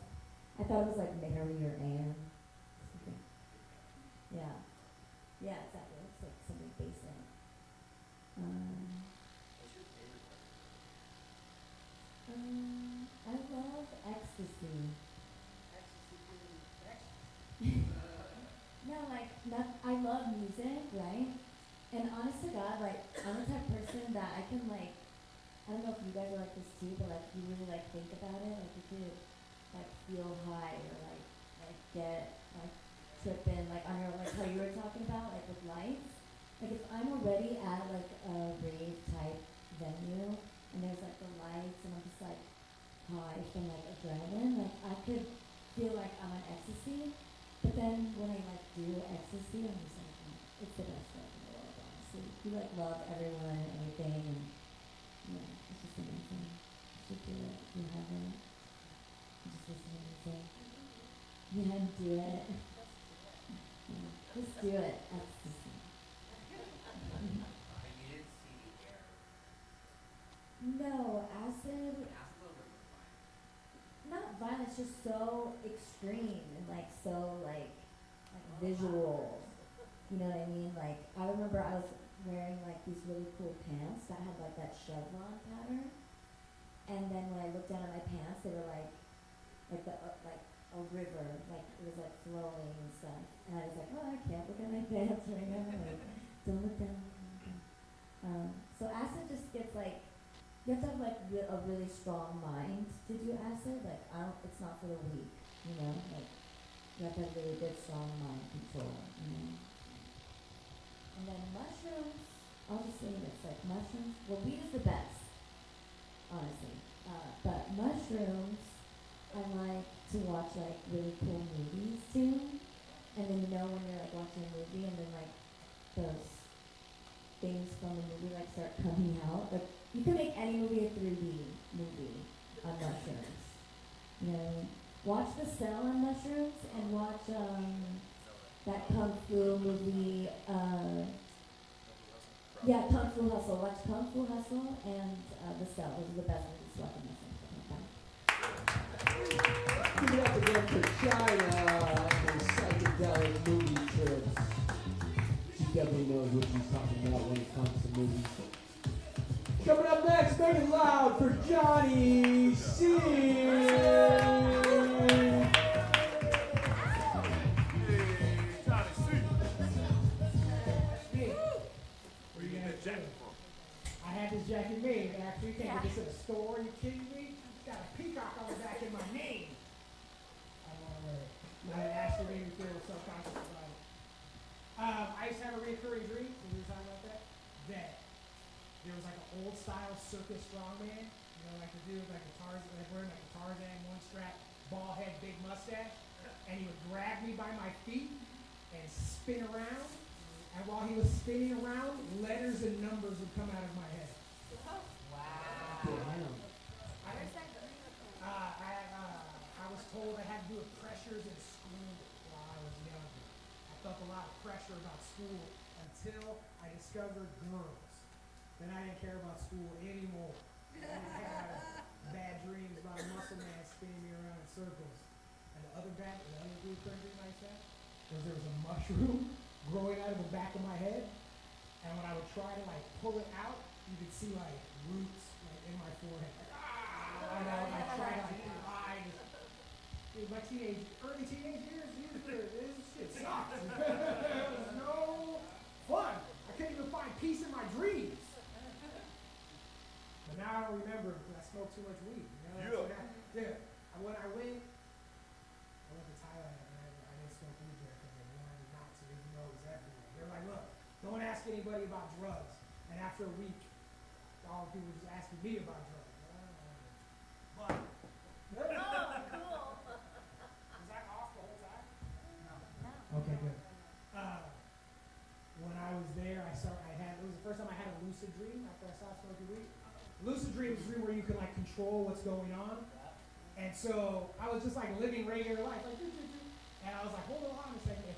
I thought it was, like, Mary or Anne. Yeah. Yeah, exactly. It's, like, something basic. I love ecstasy. No, like, I love music, right? And honest to God, like, I'm the type of person that I can, like, I don't know if you guys are like this too, but, like, you really, like, think about it, like, you could, like, feel high or, like, get, like, tripping, like, on your, like, how you were talking about, like, with lights. Like, if I'm already at, like, a rave type venue, and there's, like, the lights, and I'm just, like, high from, like, adrenaline, like, I could feel like I'm on ecstasy. But then when I, like, do ecstasy, I'm just like, it's the best drug in the world, honestly. You, like, love everyone and everything, and, yeah, it's just amazing. You should do it. You have it. You just listen to music. Yeah, do it. Yeah, just do it. Ecstasy. No, acid. Not violent, it's just so extreme and, like, so, like visual. You know what I mean? Like, I remember I was wearing, like, these really cool pants that had, like, that chevron pattern. And then when I looked down at my pants, they were like a river, like, it was, like, flowing and stuff. And I was like, oh, I can't look at my pants right now. Like, don't look down. So acid just gets, like, you have to have, like, a really strong mind to do acid. Like, it's not for the weak, you know? Like, you have to have really good, strong mind control, you know? And then mushrooms, I'll just say this, like, mushrooms, well, weed is the best, honestly. But mushrooms, I like to watch like really cool movies too. And then when you're like watching a movie and then like those things from the movie like start coming out. Like you can make any movie a 3D movie on mushrooms. You know, watch The Cell on mushrooms and watch that Kung Fu movie. Yeah, Kung Fu Hustle. Watch Kung Fu Hustle and The Cell. Those are the best movies to watch on mushrooms. Give it up again for China and psychedelic movie trips. She definitely knows what she's talking about when it comes to movies. Coming up next, make it loud for Johnny C. I had this jacket made after you can't get this at a store. Are you kidding me? It's got a peacock on the back in my name. I don't want to wear it. My Ashley made me feel self-conscious about it. I used to have a recurring dream when we were talking about that. That there was like an old style circus strongman, you know, like the dude like a Tarzan, like wearing like a Tarzan, one strap, bald head, big mustache, and he would grab me by my feet and spin around. And while he was spinning around, letters and numbers would come out of my head. Wow. I was told I had to do with pressures in school while I was younger. I felt a lot of pressure about school until I discovered girls. Then I didn't care about school anymore. I didn't have bad dreams about a muscle man spinning me around in circles. And the other dream I said was there was a mushroom growing out of the back of my head, and when I would try to like pull it out, you could see like roots like in my forehead. And I would like try to like hide. Dude, my early teenage years, this shit sucked. It was no fun. I couldn't even find peace in my dreams. But now I don't remember because I smoked too much weed. You know? Yeah. When I went to Thailand and I didn't smoke weed there because they wanted me not to, even though it was everywhere. They're like, look, don't ask anybody about drugs. And after a week, all the people were just asking me about drugs. But cool. was that off the whole time? No. Okay, good. When I was there, it was the first time I had a lucid dream after I stopped smoking weed. Lucid dream is a dream where you can like control what's going on. And so I was just like living regular life, like and I was like, hold on a second,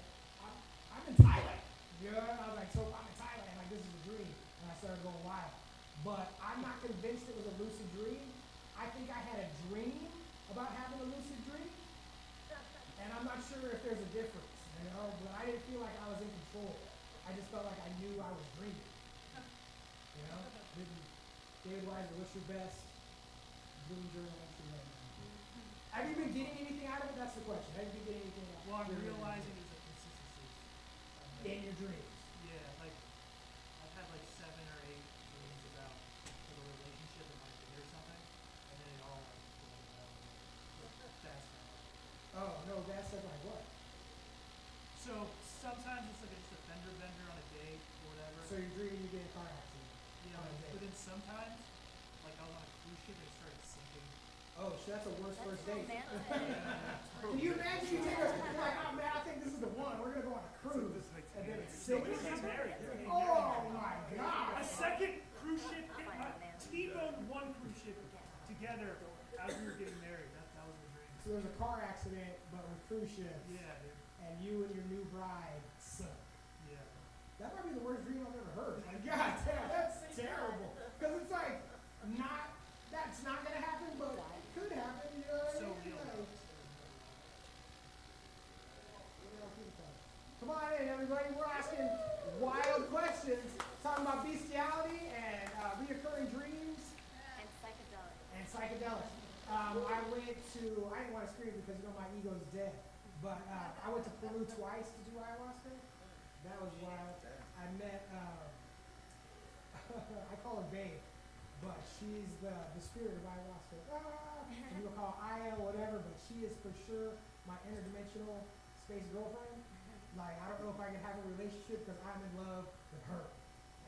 I'm in Thailand. You know, I was like, so if I'm in Thailand, like this is a dream. And I started going wild. But I'm not convinced it was a lucid dream. I think I had a dream about having a lucid dream. And I'm not sure if there's a difference, you know, but I didn't feel like I was in control. I just felt like I knew I was dreaming. You know? David Weiser, what's your best dream journal entry right now? Have you been getting anything out of it? That's the question. Have you been getting anything out of it? Well, I'm realizing there's a consistency. In your dreams? Yeah, like, I've had like 7 or 8 dreams about like a relationship in my date or something, and then it all like, that's not. Oh, no, that's like what? So, sometimes it's like just a fender bender on a date or whatever. So you're dreaming you get in a car accident? Yeah, on a date. but then sometimes, like I was on a cruise ship and it started sinking. Oh, so that's a worse first date. Can you imagine you take you're like, oh man, I think this is the one. We're gonna go on a cruise. And then it's No, sick. we get married. Oh my god. A second cruise ship, T-boned one cruise ship together as we were getting married. That was the dream. So there's a car accident, but with cruise ships. Yeah, dude. And you and your new bride sunk. Yeah. That might be the worst dream I've ever heard. Like, god damn, that's terrible. Because it's like, that's not gonna happen, but it could happen, you know what I So mean? real. Like, come on in, everybody. We're asking wild questions, talking about bestiality and reoccurring dreams. And psychedelics. And psychedelics. I didn't want to scream because you know my ego's dead, but I went to Peru twice to do ayahuasca. That was wild. I met, I call her Babe, but she's the spirit of ayahuasca. And you will call Aya, whatever, but she is for sure my interdimensional space girlfriend. Like, I don't know if I can have a relationship because I'm in love with her.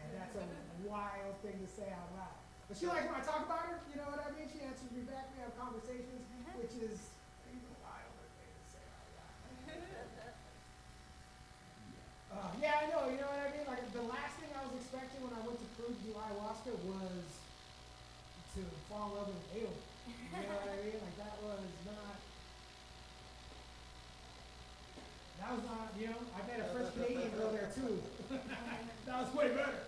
And that's a wild thing to say out loud. But she likes when I talk about her, you know what I mean? She answers me back, we have conversations, which is a wild thing to say out loud. Yeah, I know, you know what I mean? Like, the last thing I was expecting when I went to Peru to do ayahuasca was to fall in love with an alien. You know what I mean? Like, that was not, you know, I met a French Canadian girl there too. That was way better.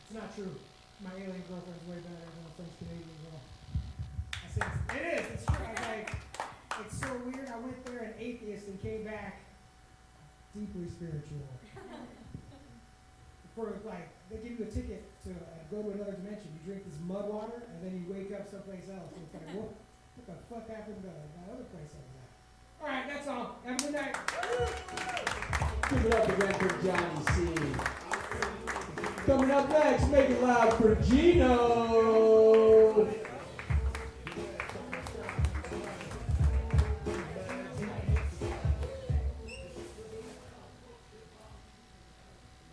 It's not true. My alien girlfriend's way better than a French Canadian girl. I said, it is, it's true. I was like, it's so weird. I went there an atheist and came back deeply spiritual. For like, they give you a ticket to go to another dimension. You drink this mud water and then you wake up someplace else. And it's like, what the fuck happened to that other place I was at? All right, that's all. Have a good night. Give it up again for Johnny C. Coming up next, make it loud for Gino.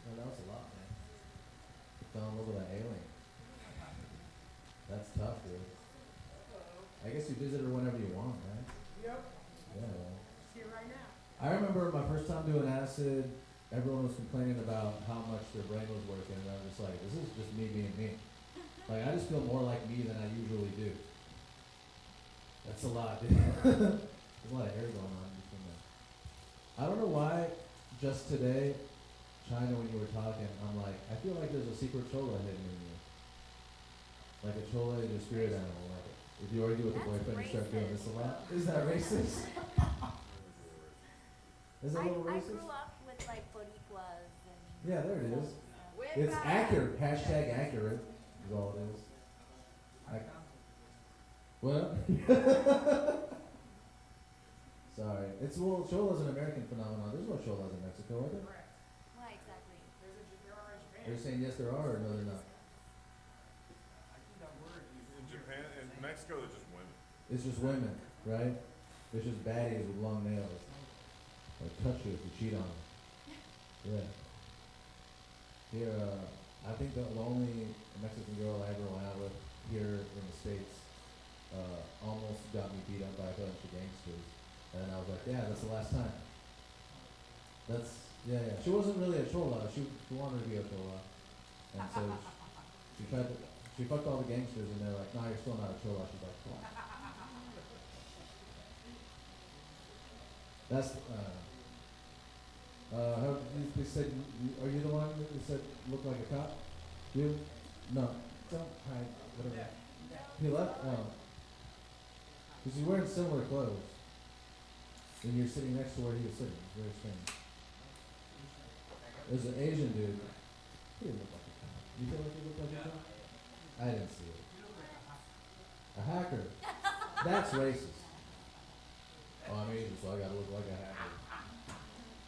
That was a lot, man. Fell in love with that alien. That's tough, dude. I guess you visit her whenever you want, right? Yep. Yeah, well. Here right now. I remember my first time doing acid, everyone was complaining about how much their brain was working, and I was just like, this is just me being me. Like, I just feel more like me than I usually do. That's a lot, dude. There's a lot of hair going on between that. I don't know why, just today, China, when you were talking, I'm like, I feel like there's a secret chola hidden in you. Like a chola is your spirit animal. Like, if you argue with a boyfriend, you start doing this a lot. Is that racist? Is that a little I racist? grew up with like boricuas and. Yeah, there it is. With It's that. accurate. Hashtag accurate is all it is. What? Sorry. It's, well, Chola's an American phenomenon. There's no Cholas in Mexico, are there? Why exactly? There are in Japan. Are you saying yes there are or no they're not? In Japan, in Mexico, they're just women. It's just women, right? It's just baddies with long nails. Or touch you if you cheat on them. Yeah. Here, I think the only Mexican girl I ever went out with here in the States almost got me beat up by a bunch of gangsters. And I was like, yeah, that's the last time. Yeah. She wasn't really a chola. She wanted to be a chola. And so she fucked all the gangsters and they're like, nah, you're still not a chola. She's like, fuck. That's, they said, are you the one that said look like a cop? You? No. Don't hide. Whatever. He left? Oh. Because he's wearing similar clothes. And you're sitting next to where he was sitting. It's very strange. There's an Asian dude. He didn't look like a cop. You feel like he looked like a cop? I didn't see it. A hacker. That's racist. Oh, I'm Asian, so I gotta look like a hacker.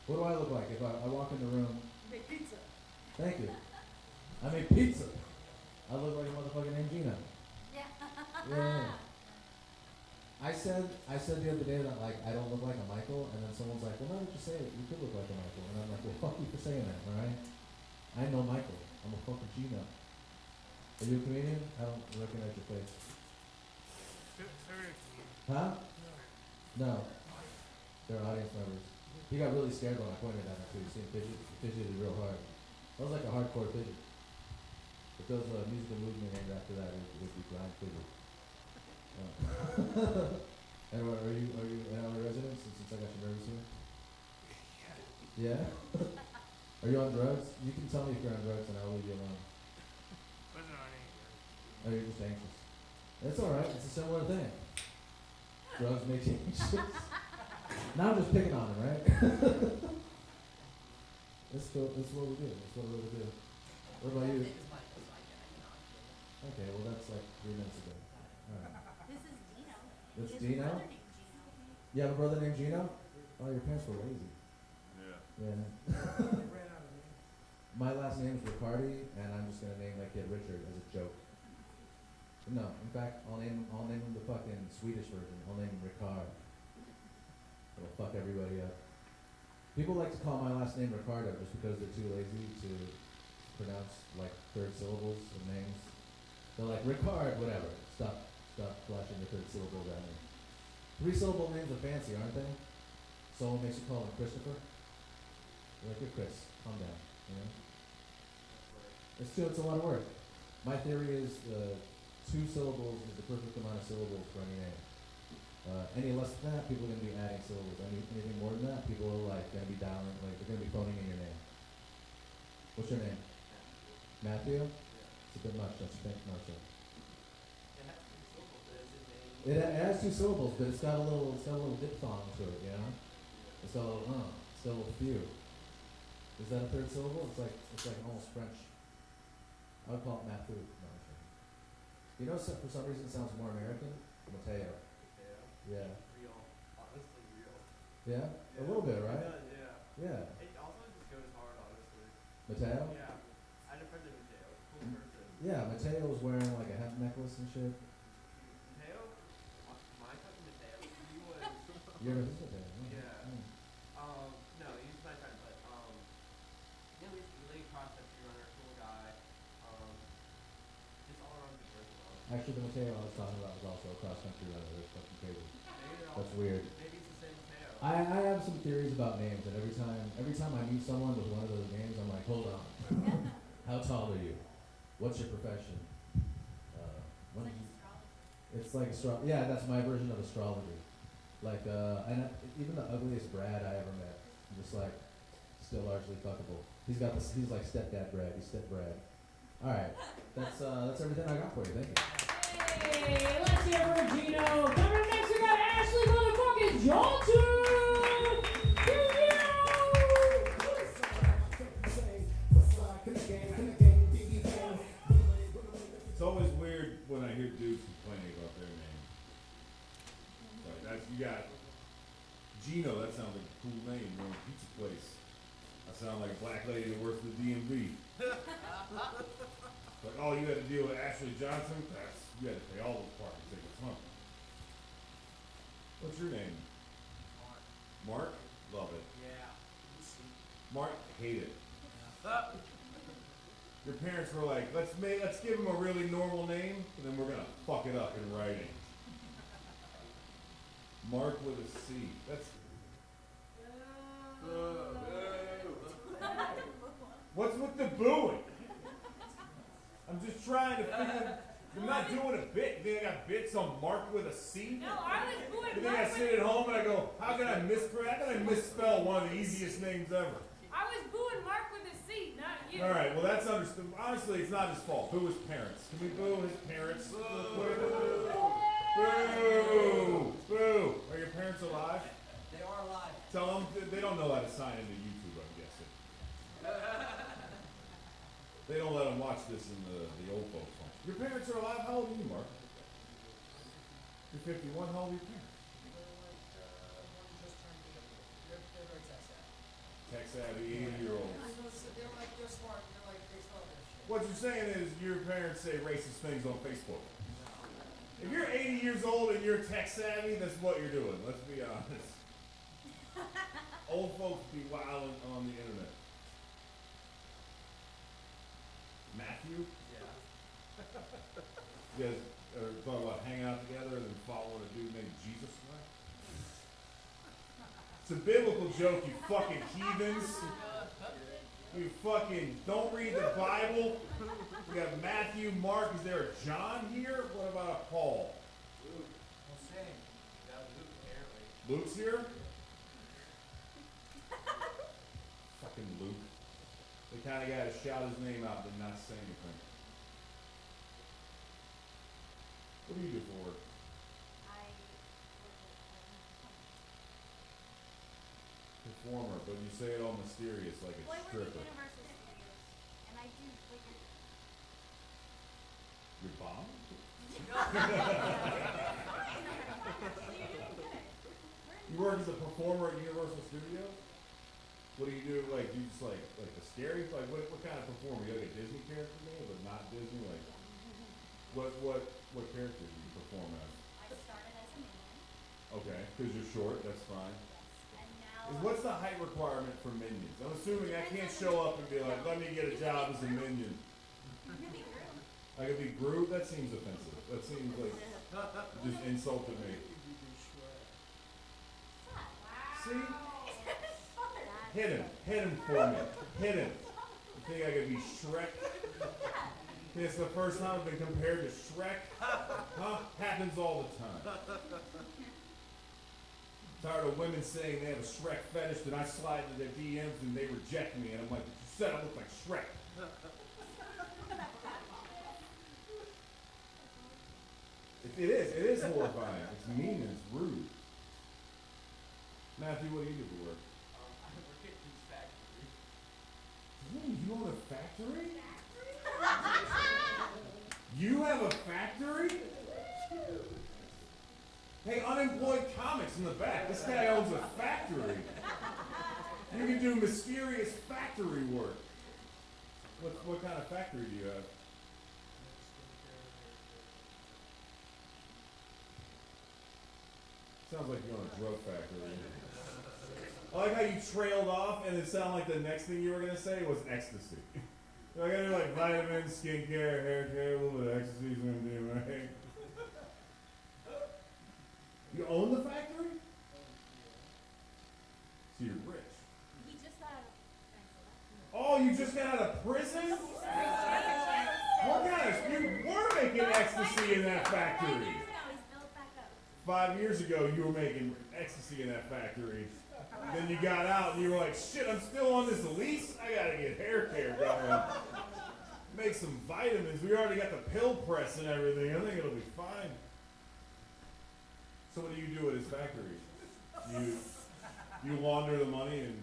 What do I look like if I walk in the room? You make pizza. Thank you. I make pizza. I look like a motherfucker named Gino. Yeah. Yeah. I said the other day that like I don't look like a Michael, and then someone's like, well, now that you say it, you could look like a Michael, and I'm like, well, fuck you for saying that, all right? I know Michael. I'm a fucking Gino. Are you a comedian? I don't recognize your face. Huh? No. They're audience members. He got really scared when I pointed at him too. He seemed fidgeted real hard. That was like a hardcore fidget. If there was a musical movement named after that, it would be Blind Fidget. And are you an LA resident since I got you nervous here? Yeah? Are you on drugs? You can tell me if you're on drugs and I'll leave you alone. Oh, you're just anxious. That's alright, it's a similar thing. Drugs make you anxious. Now I'm just picking on him, right? That's what we do. That's what we do. What about you? Okay, well that's like 3 minutes ago. Alright. This is Dino. It's His Dino? brother named Gino. You have a brother named Gino? Oh, your parents were lazy. Yeah. Yeah. My last name is Riccardi, and I'm just gonna name my kid Richard as a joke. No, in fact, I'll name him the fucking Swedish version. I'll name him Ricard. It'll fuck everybody up. People like to call my last name Ricardo just because they're too lazy to pronounce like third syllables of names. They're like, Ricard, whatever. Stop flashing the third syllable at me. 3-syllable names are fancy, aren't they? Someone makes you call him Christopher. You're like, you're Chris, calm down, you know? It's a lot of work. My theory is 2 syllables is the perfect amount of syllables for any name. Any less than that, people are going to be adding syllables. Anything more than that, people are like going to be dialing, like they're going to be phoning in your name. What's your name? Matthew? It's a bit much, don't you think, Marshall? It has 2 syllables, but it's got a little diphthong to it, you know? It's got a little it's got a little few. Is that a 3rd syllable? It's like almost French. I would call it Matthew. No, I'm kidding. You know, for some reason it sounds more American? Mateo. Yeah. Real. Honestly, real. Yeah? A little bit, right? Yeah. Yeah. It also just goes hard, honestly. Mateo? Yeah. I had a friend named Mateo. Cool person. Yeah, Mateo was wearing like a hemp necklace and shit. Mateo? My cousin Mateo, he was... You're his Mateo? Yeah. Mm. No, he's my friend, but, yeah, he's a really cross-country runner, cool guy. Just all around good person, honestly. Actually, the Mateo I was talking about was also a cross-country runner. That's fucking crazy. Maybe they're That's all- weird. Maybe it's the same Mateo. I have some theories about names, and every time I meet someone with one of those names, I'm like, hold on. How tall are you? What's your profession? When did you- It's like yeah, that's my version of astrology. Like, and even the ugliest Brad I ever met, I'm just like, still largely fuckable. He's like stepdad Brad. He's step Brad. All right, that's everything I got for you. Thank you. Hey, let's hear it for Gino. Coming up next, we got Ashley motherfucking Johnson. It's always weird when I hear dudes complaining about their name. Like you got Gino, that sounds like a cool name, you know, pizza place. I sound like a black lady that works for the DMV. Like, oh, you had to deal with Ashley Johnson? You had to pay all those parking tickets, huh? What's your name? Mark? Love it. Yeah. Mark, hate it. Your parents were like, let's give him a really normal name, and then we're gonna fuck it up in writing. Mark with a C. That's. What's with the booing? I'm just trying to figure. I'm not doing a bit. You think I got bits on Mark with a C? No, I was booing You think I Mark sit at home and I go, how can I misspell one of the easiest names ever? I was booing Mark with a C, not you. All right, well that's understood. Honestly, it's not his fault. Boo his parents. Can we boo his parents? Boo! Boo! Boo! Are your parents alive? They are alive. Tell them they don't know how to sign into YouTube. I'm guessing. They don't let them watch this in the old folks' home. Your parents are alive. How old are you, Mark? You're 51. How old are your parents? Tech savvy, 80-year-olds. They're smart. They still have their shit. What you're saying is your parents say racist things on Facebook. If you're 80 years old and you're tech savvy, that's what you're doing. Let's be honest. Old folks be wilding on the internet. Matthew? Yeah. You guys are talking about hanging out together and then following a dude named Jesus around? It's a biblical joke, you fucking heathens. You fucking don't read the Bible. We got Matthew, Mark. Is there a John here? What about a Paul? Luke. Well, same. Got Luke, apparently. Luke's here? Fucking Luke. The kind of guy to shout his name out but not say anything. What do you do for work? Performer, but you say it all mysterious like Well, I it's work at stripper. Universal Studios, and I do like Your bomb? You work as a performer at Universal Studios? What do you do? Like, do you just like the scary? Like, what kind of performer? You like a Disney character name, but not Disney? Like, what character do you perform as? I started as a minion, Okay, because you're short, that's fine. and now What's the height requirement for minions? I'm assuming I can't show up and be like, let me get a job as a minion. you really grew. I could be Groot. That seems offensive. That seems like just insulted me. See? Hit him for me. Hit him. You think I could be Shrek? It's the first time I've been compared to Shrek. Huh? Happens all the time. Tired of women saying they have a Shrek fetish, then I slide into their DMs and they reject me, and I'm like, you said I look like Shrek. It is horrifying. It's mean and it's rude. Matthew, what do you do for work? I work at Juice Factory. You own a factory? You have a factory? Hey, unemployed comics in the back. This guy owns a factory. You can do mysterious factory work. What kind of factory do you have? Sounds like you own a drug factory. I like how you trailed off and it sounded like the next thing you were going to say was ecstasy. Like I do like vitamins, skincare, hair care, a little bit of ecstasy is going to do, right? You own the factory? So you're rich. He just got Oh, you just got out of prison? What kind of, you were making ecstasy in that factory. 5 years ago, you were making ecstasy in that factory. Then you got out and you were like, shit, I'm still on this lease? I gotta get hair care going. Make some vitamins. We already got the pill press and everything. I think it'll be fine. So what do you do at his factory? You launder the money and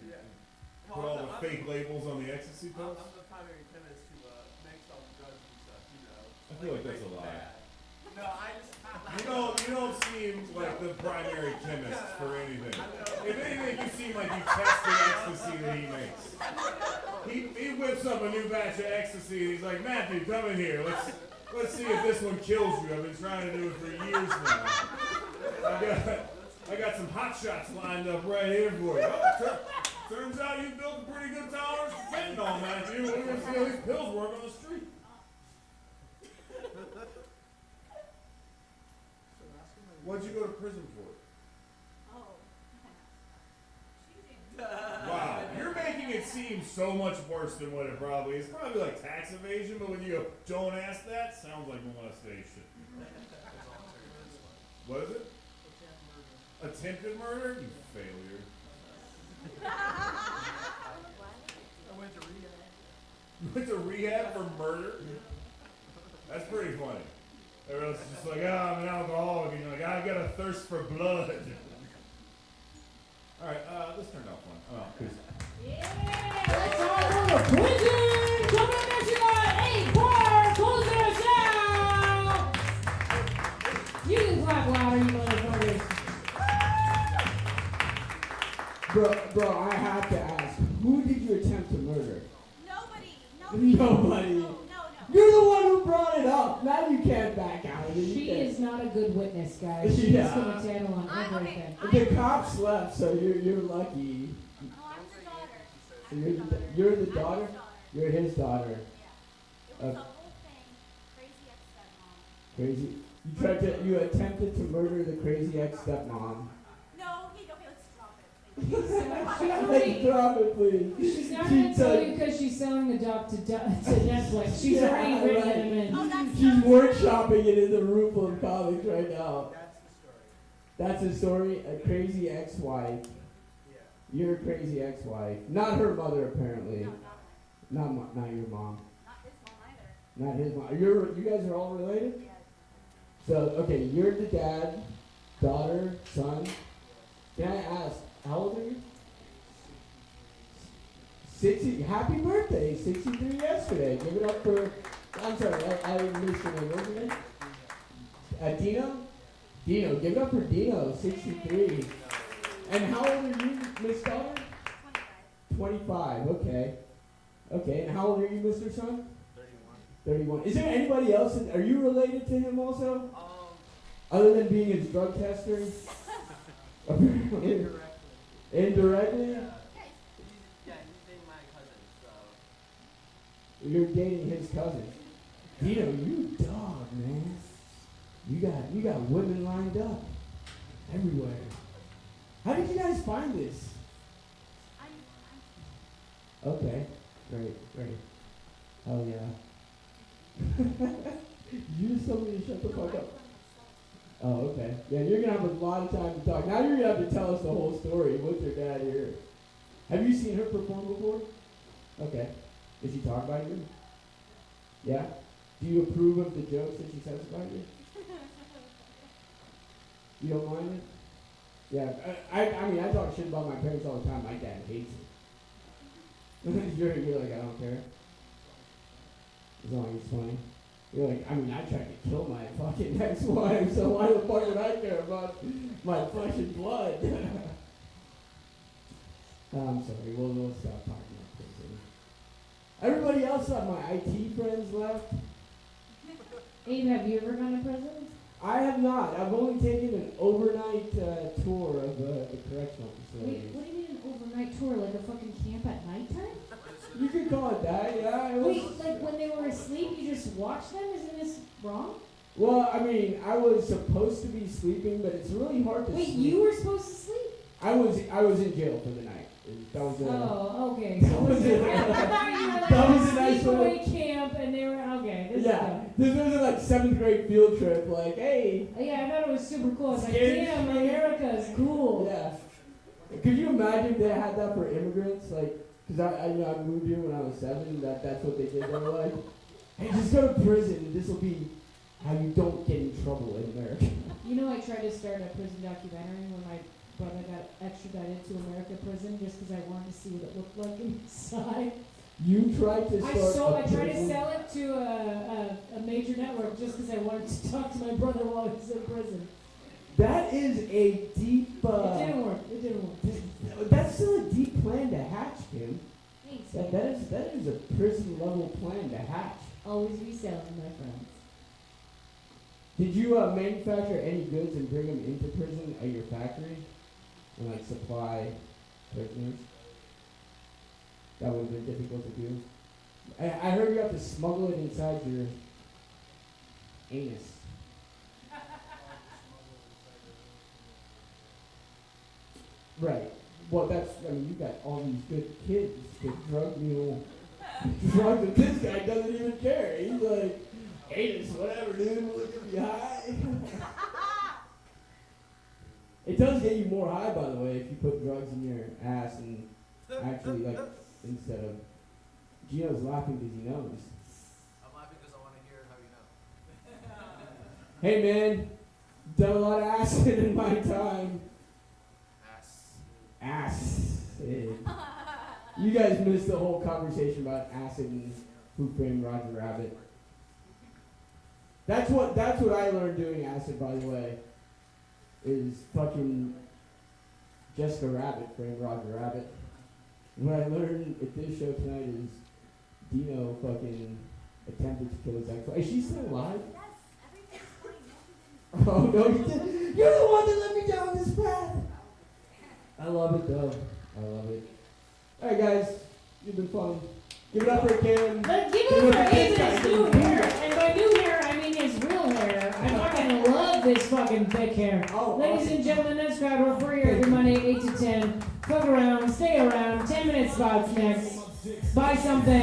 put all the fake labels on the ecstasy pills? I'm the primary chemist who makes all the drugs and stuff, you know. I feel like that's a lie. No, I just... You don't seem like the primary chemist for anything. If anything, you seem like you test the ecstasy that he makes. He whips up a new batch of ecstasy and he's like, Matthew, come in here. Let's see if this one kills you. I've been trying to do it for years now. I got some hot shots lined up right here for you. Oh, turns out you built a pretty good tolerance for fentanyl, Matthew. We're gonna see how these pills work on the street. What'd you go to prison for? Wow, you're making it seem so much worse than what it probably is. Probably like tax evasion, but when you go, don't ask that, sounds like molestation. What is it? Attempted murder? You failure. I went to rehab. You went to rehab for murder? That's pretty funny. Everyone's just like, I'm an alcoholic, and you're like, I got a thirst for blood. Alright, this turned out fun. Oh, peace. Yeah, let's all go to prison! Coming up next, you got 8 bar closers out! You can clap louder, you motherfuckers. Bro, I have to ask, who did you attempt to murder? Nobody. Nobody. You're the one who brought it up. Now you can't back out of it. She is not a good witness, guys. She's Yeah. going to channel on everything. The cops left, so you're lucky. Oh, I'm the daughter. So you're the daughter? You're his daughter. It was a whole thing. Crazy ex-stepmom. Crazy. You attempted to murder the crazy ex-stepmom. No, let's drop it. Like, drop it, please. She's not going to tell you because she's selling the doc to Netflix. She's already written them in. She's workshopping it in the room of college right now. That's the story. A crazy ex-wife. Yeah. You're a crazy ex-wife. Not her mother, apparently. Not your mom. Not his mom either. Not his mom. You guys are all related? Yes. So, okay, you're the dad, daughter, son. Can I ask, how old are you? 60. Happy birthday, 63 yesterday. Give it up for, I'm sorry, I missed your name. What's your name? Dino? Dino, give it up for Dino, 63. And how old are you, Miss Daughter? 25, okay. Okay, and how old are you, Mr. Son? 31. Is there anybody else, are you related to him also? Other than being his drug tester? Indirectly. Indirectly? Yeah, he's dating my cousin, so. You're dating his cousin. Dino, you a dog, man. You got women lined up everywhere. How did you guys find this? Okay, great. Oh yeah. You just told me to shut the fuck up. Oh, okay. Yeah, you're gonna have a lot of time to talk. Now you're gonna have to tell us the whole story with your dad here. Have you seen her perform before? Okay. Does she talk about you? Yeah? Do you approve of the jokes that she says about you? You don't mind it? Yeah. I mean, I talk shit about my parents all the time. My dad hates it. you're like, I don't care. As long as it's funny. You're like, I mean, I tried to kill my fucking ex-wife, so why the fuck would I care about my flesh and blood? I'm sorry, we'll stop talking about prison. Everybody else on my IT friends left. Abe, have you ever gone to prison? I have not. I've only taken an overnight tour of the correctional facility. Wait, what do you mean an overnight tour? Like a fucking camp at nighttime? You could call it that, yeah. It was, Wait, like when they were asleep, you just watched them? Isn't this wrong? well, I mean, I was supposed to be sleeping, but it's really hard to Wait, sleep. you were supposed to sleep? I was in jail for the night. That was a, Oh, okay. that So was I a- thought you were like that was at a nice sleepaway camp and they were, okay. This yeah. is This was a like 7th grade field trip. Like, hey. good. Yeah, I thought it was super cool. I was like, Scared damn, straight. America is cool. Yeah. Could you imagine if they had that for immigrants? Like, because I moved here when I was 7. That's what they did. They were like, hey, just go to prison. And this will be how you don't get in trouble in America. You know, I tried to start a prison documentary when my brother got extradited to America prison just because I wanted to see what it looked like inside. You tried to start I tried to sell it to a major network just because I wanted to talk to my brother while he was in prison. That is a deep. It didn't work. That's still a deep plan to hatch, Kim. Thanks. That is a prison level plan to hatch. Always be selling, my friends. Did you manufacture any goods and bring them into prison at your factory? And like supply prisoners? That would have been difficult to do. I heard you have to smuggle it inside your anus. Right. Well, I mean, you got all these good kids, good drug mule drugs, and this guy doesn't even care. He's like, anus, whatever, dude, we'll get you high. It does get you more high, by the way, if you put drugs in your ass and actually, like, instead of... Gino's laughing because he knows. I'm laughing because I want to hear how you know. Hey, man, done a lot of acid in my time. Acid. You guys missed the whole conversation about acid and Who Framed Roger Rabbit. That's what I learned doing acid, by the way. Is fucking Jessica Rabbit framed Roger Rabbit. And what I learned at this show tonight is Dino fucking attempted to kill his ex-wife. Is she still alive? Yes, everything's fine. Oh no, you did. You're the one that let me down this path. I love it though. I love it. Alright guys, you've been fun. Give it up for Kim. But give it up for Abe and his new hair. And by new hair, I mean his real hair. I fucking love this fucking thick hair. Oh, Ladies and gentlemen, that's crowd. We're free every Monday, 8 to 10. Fuck around, stay around. 10-minute spots next. Buy something.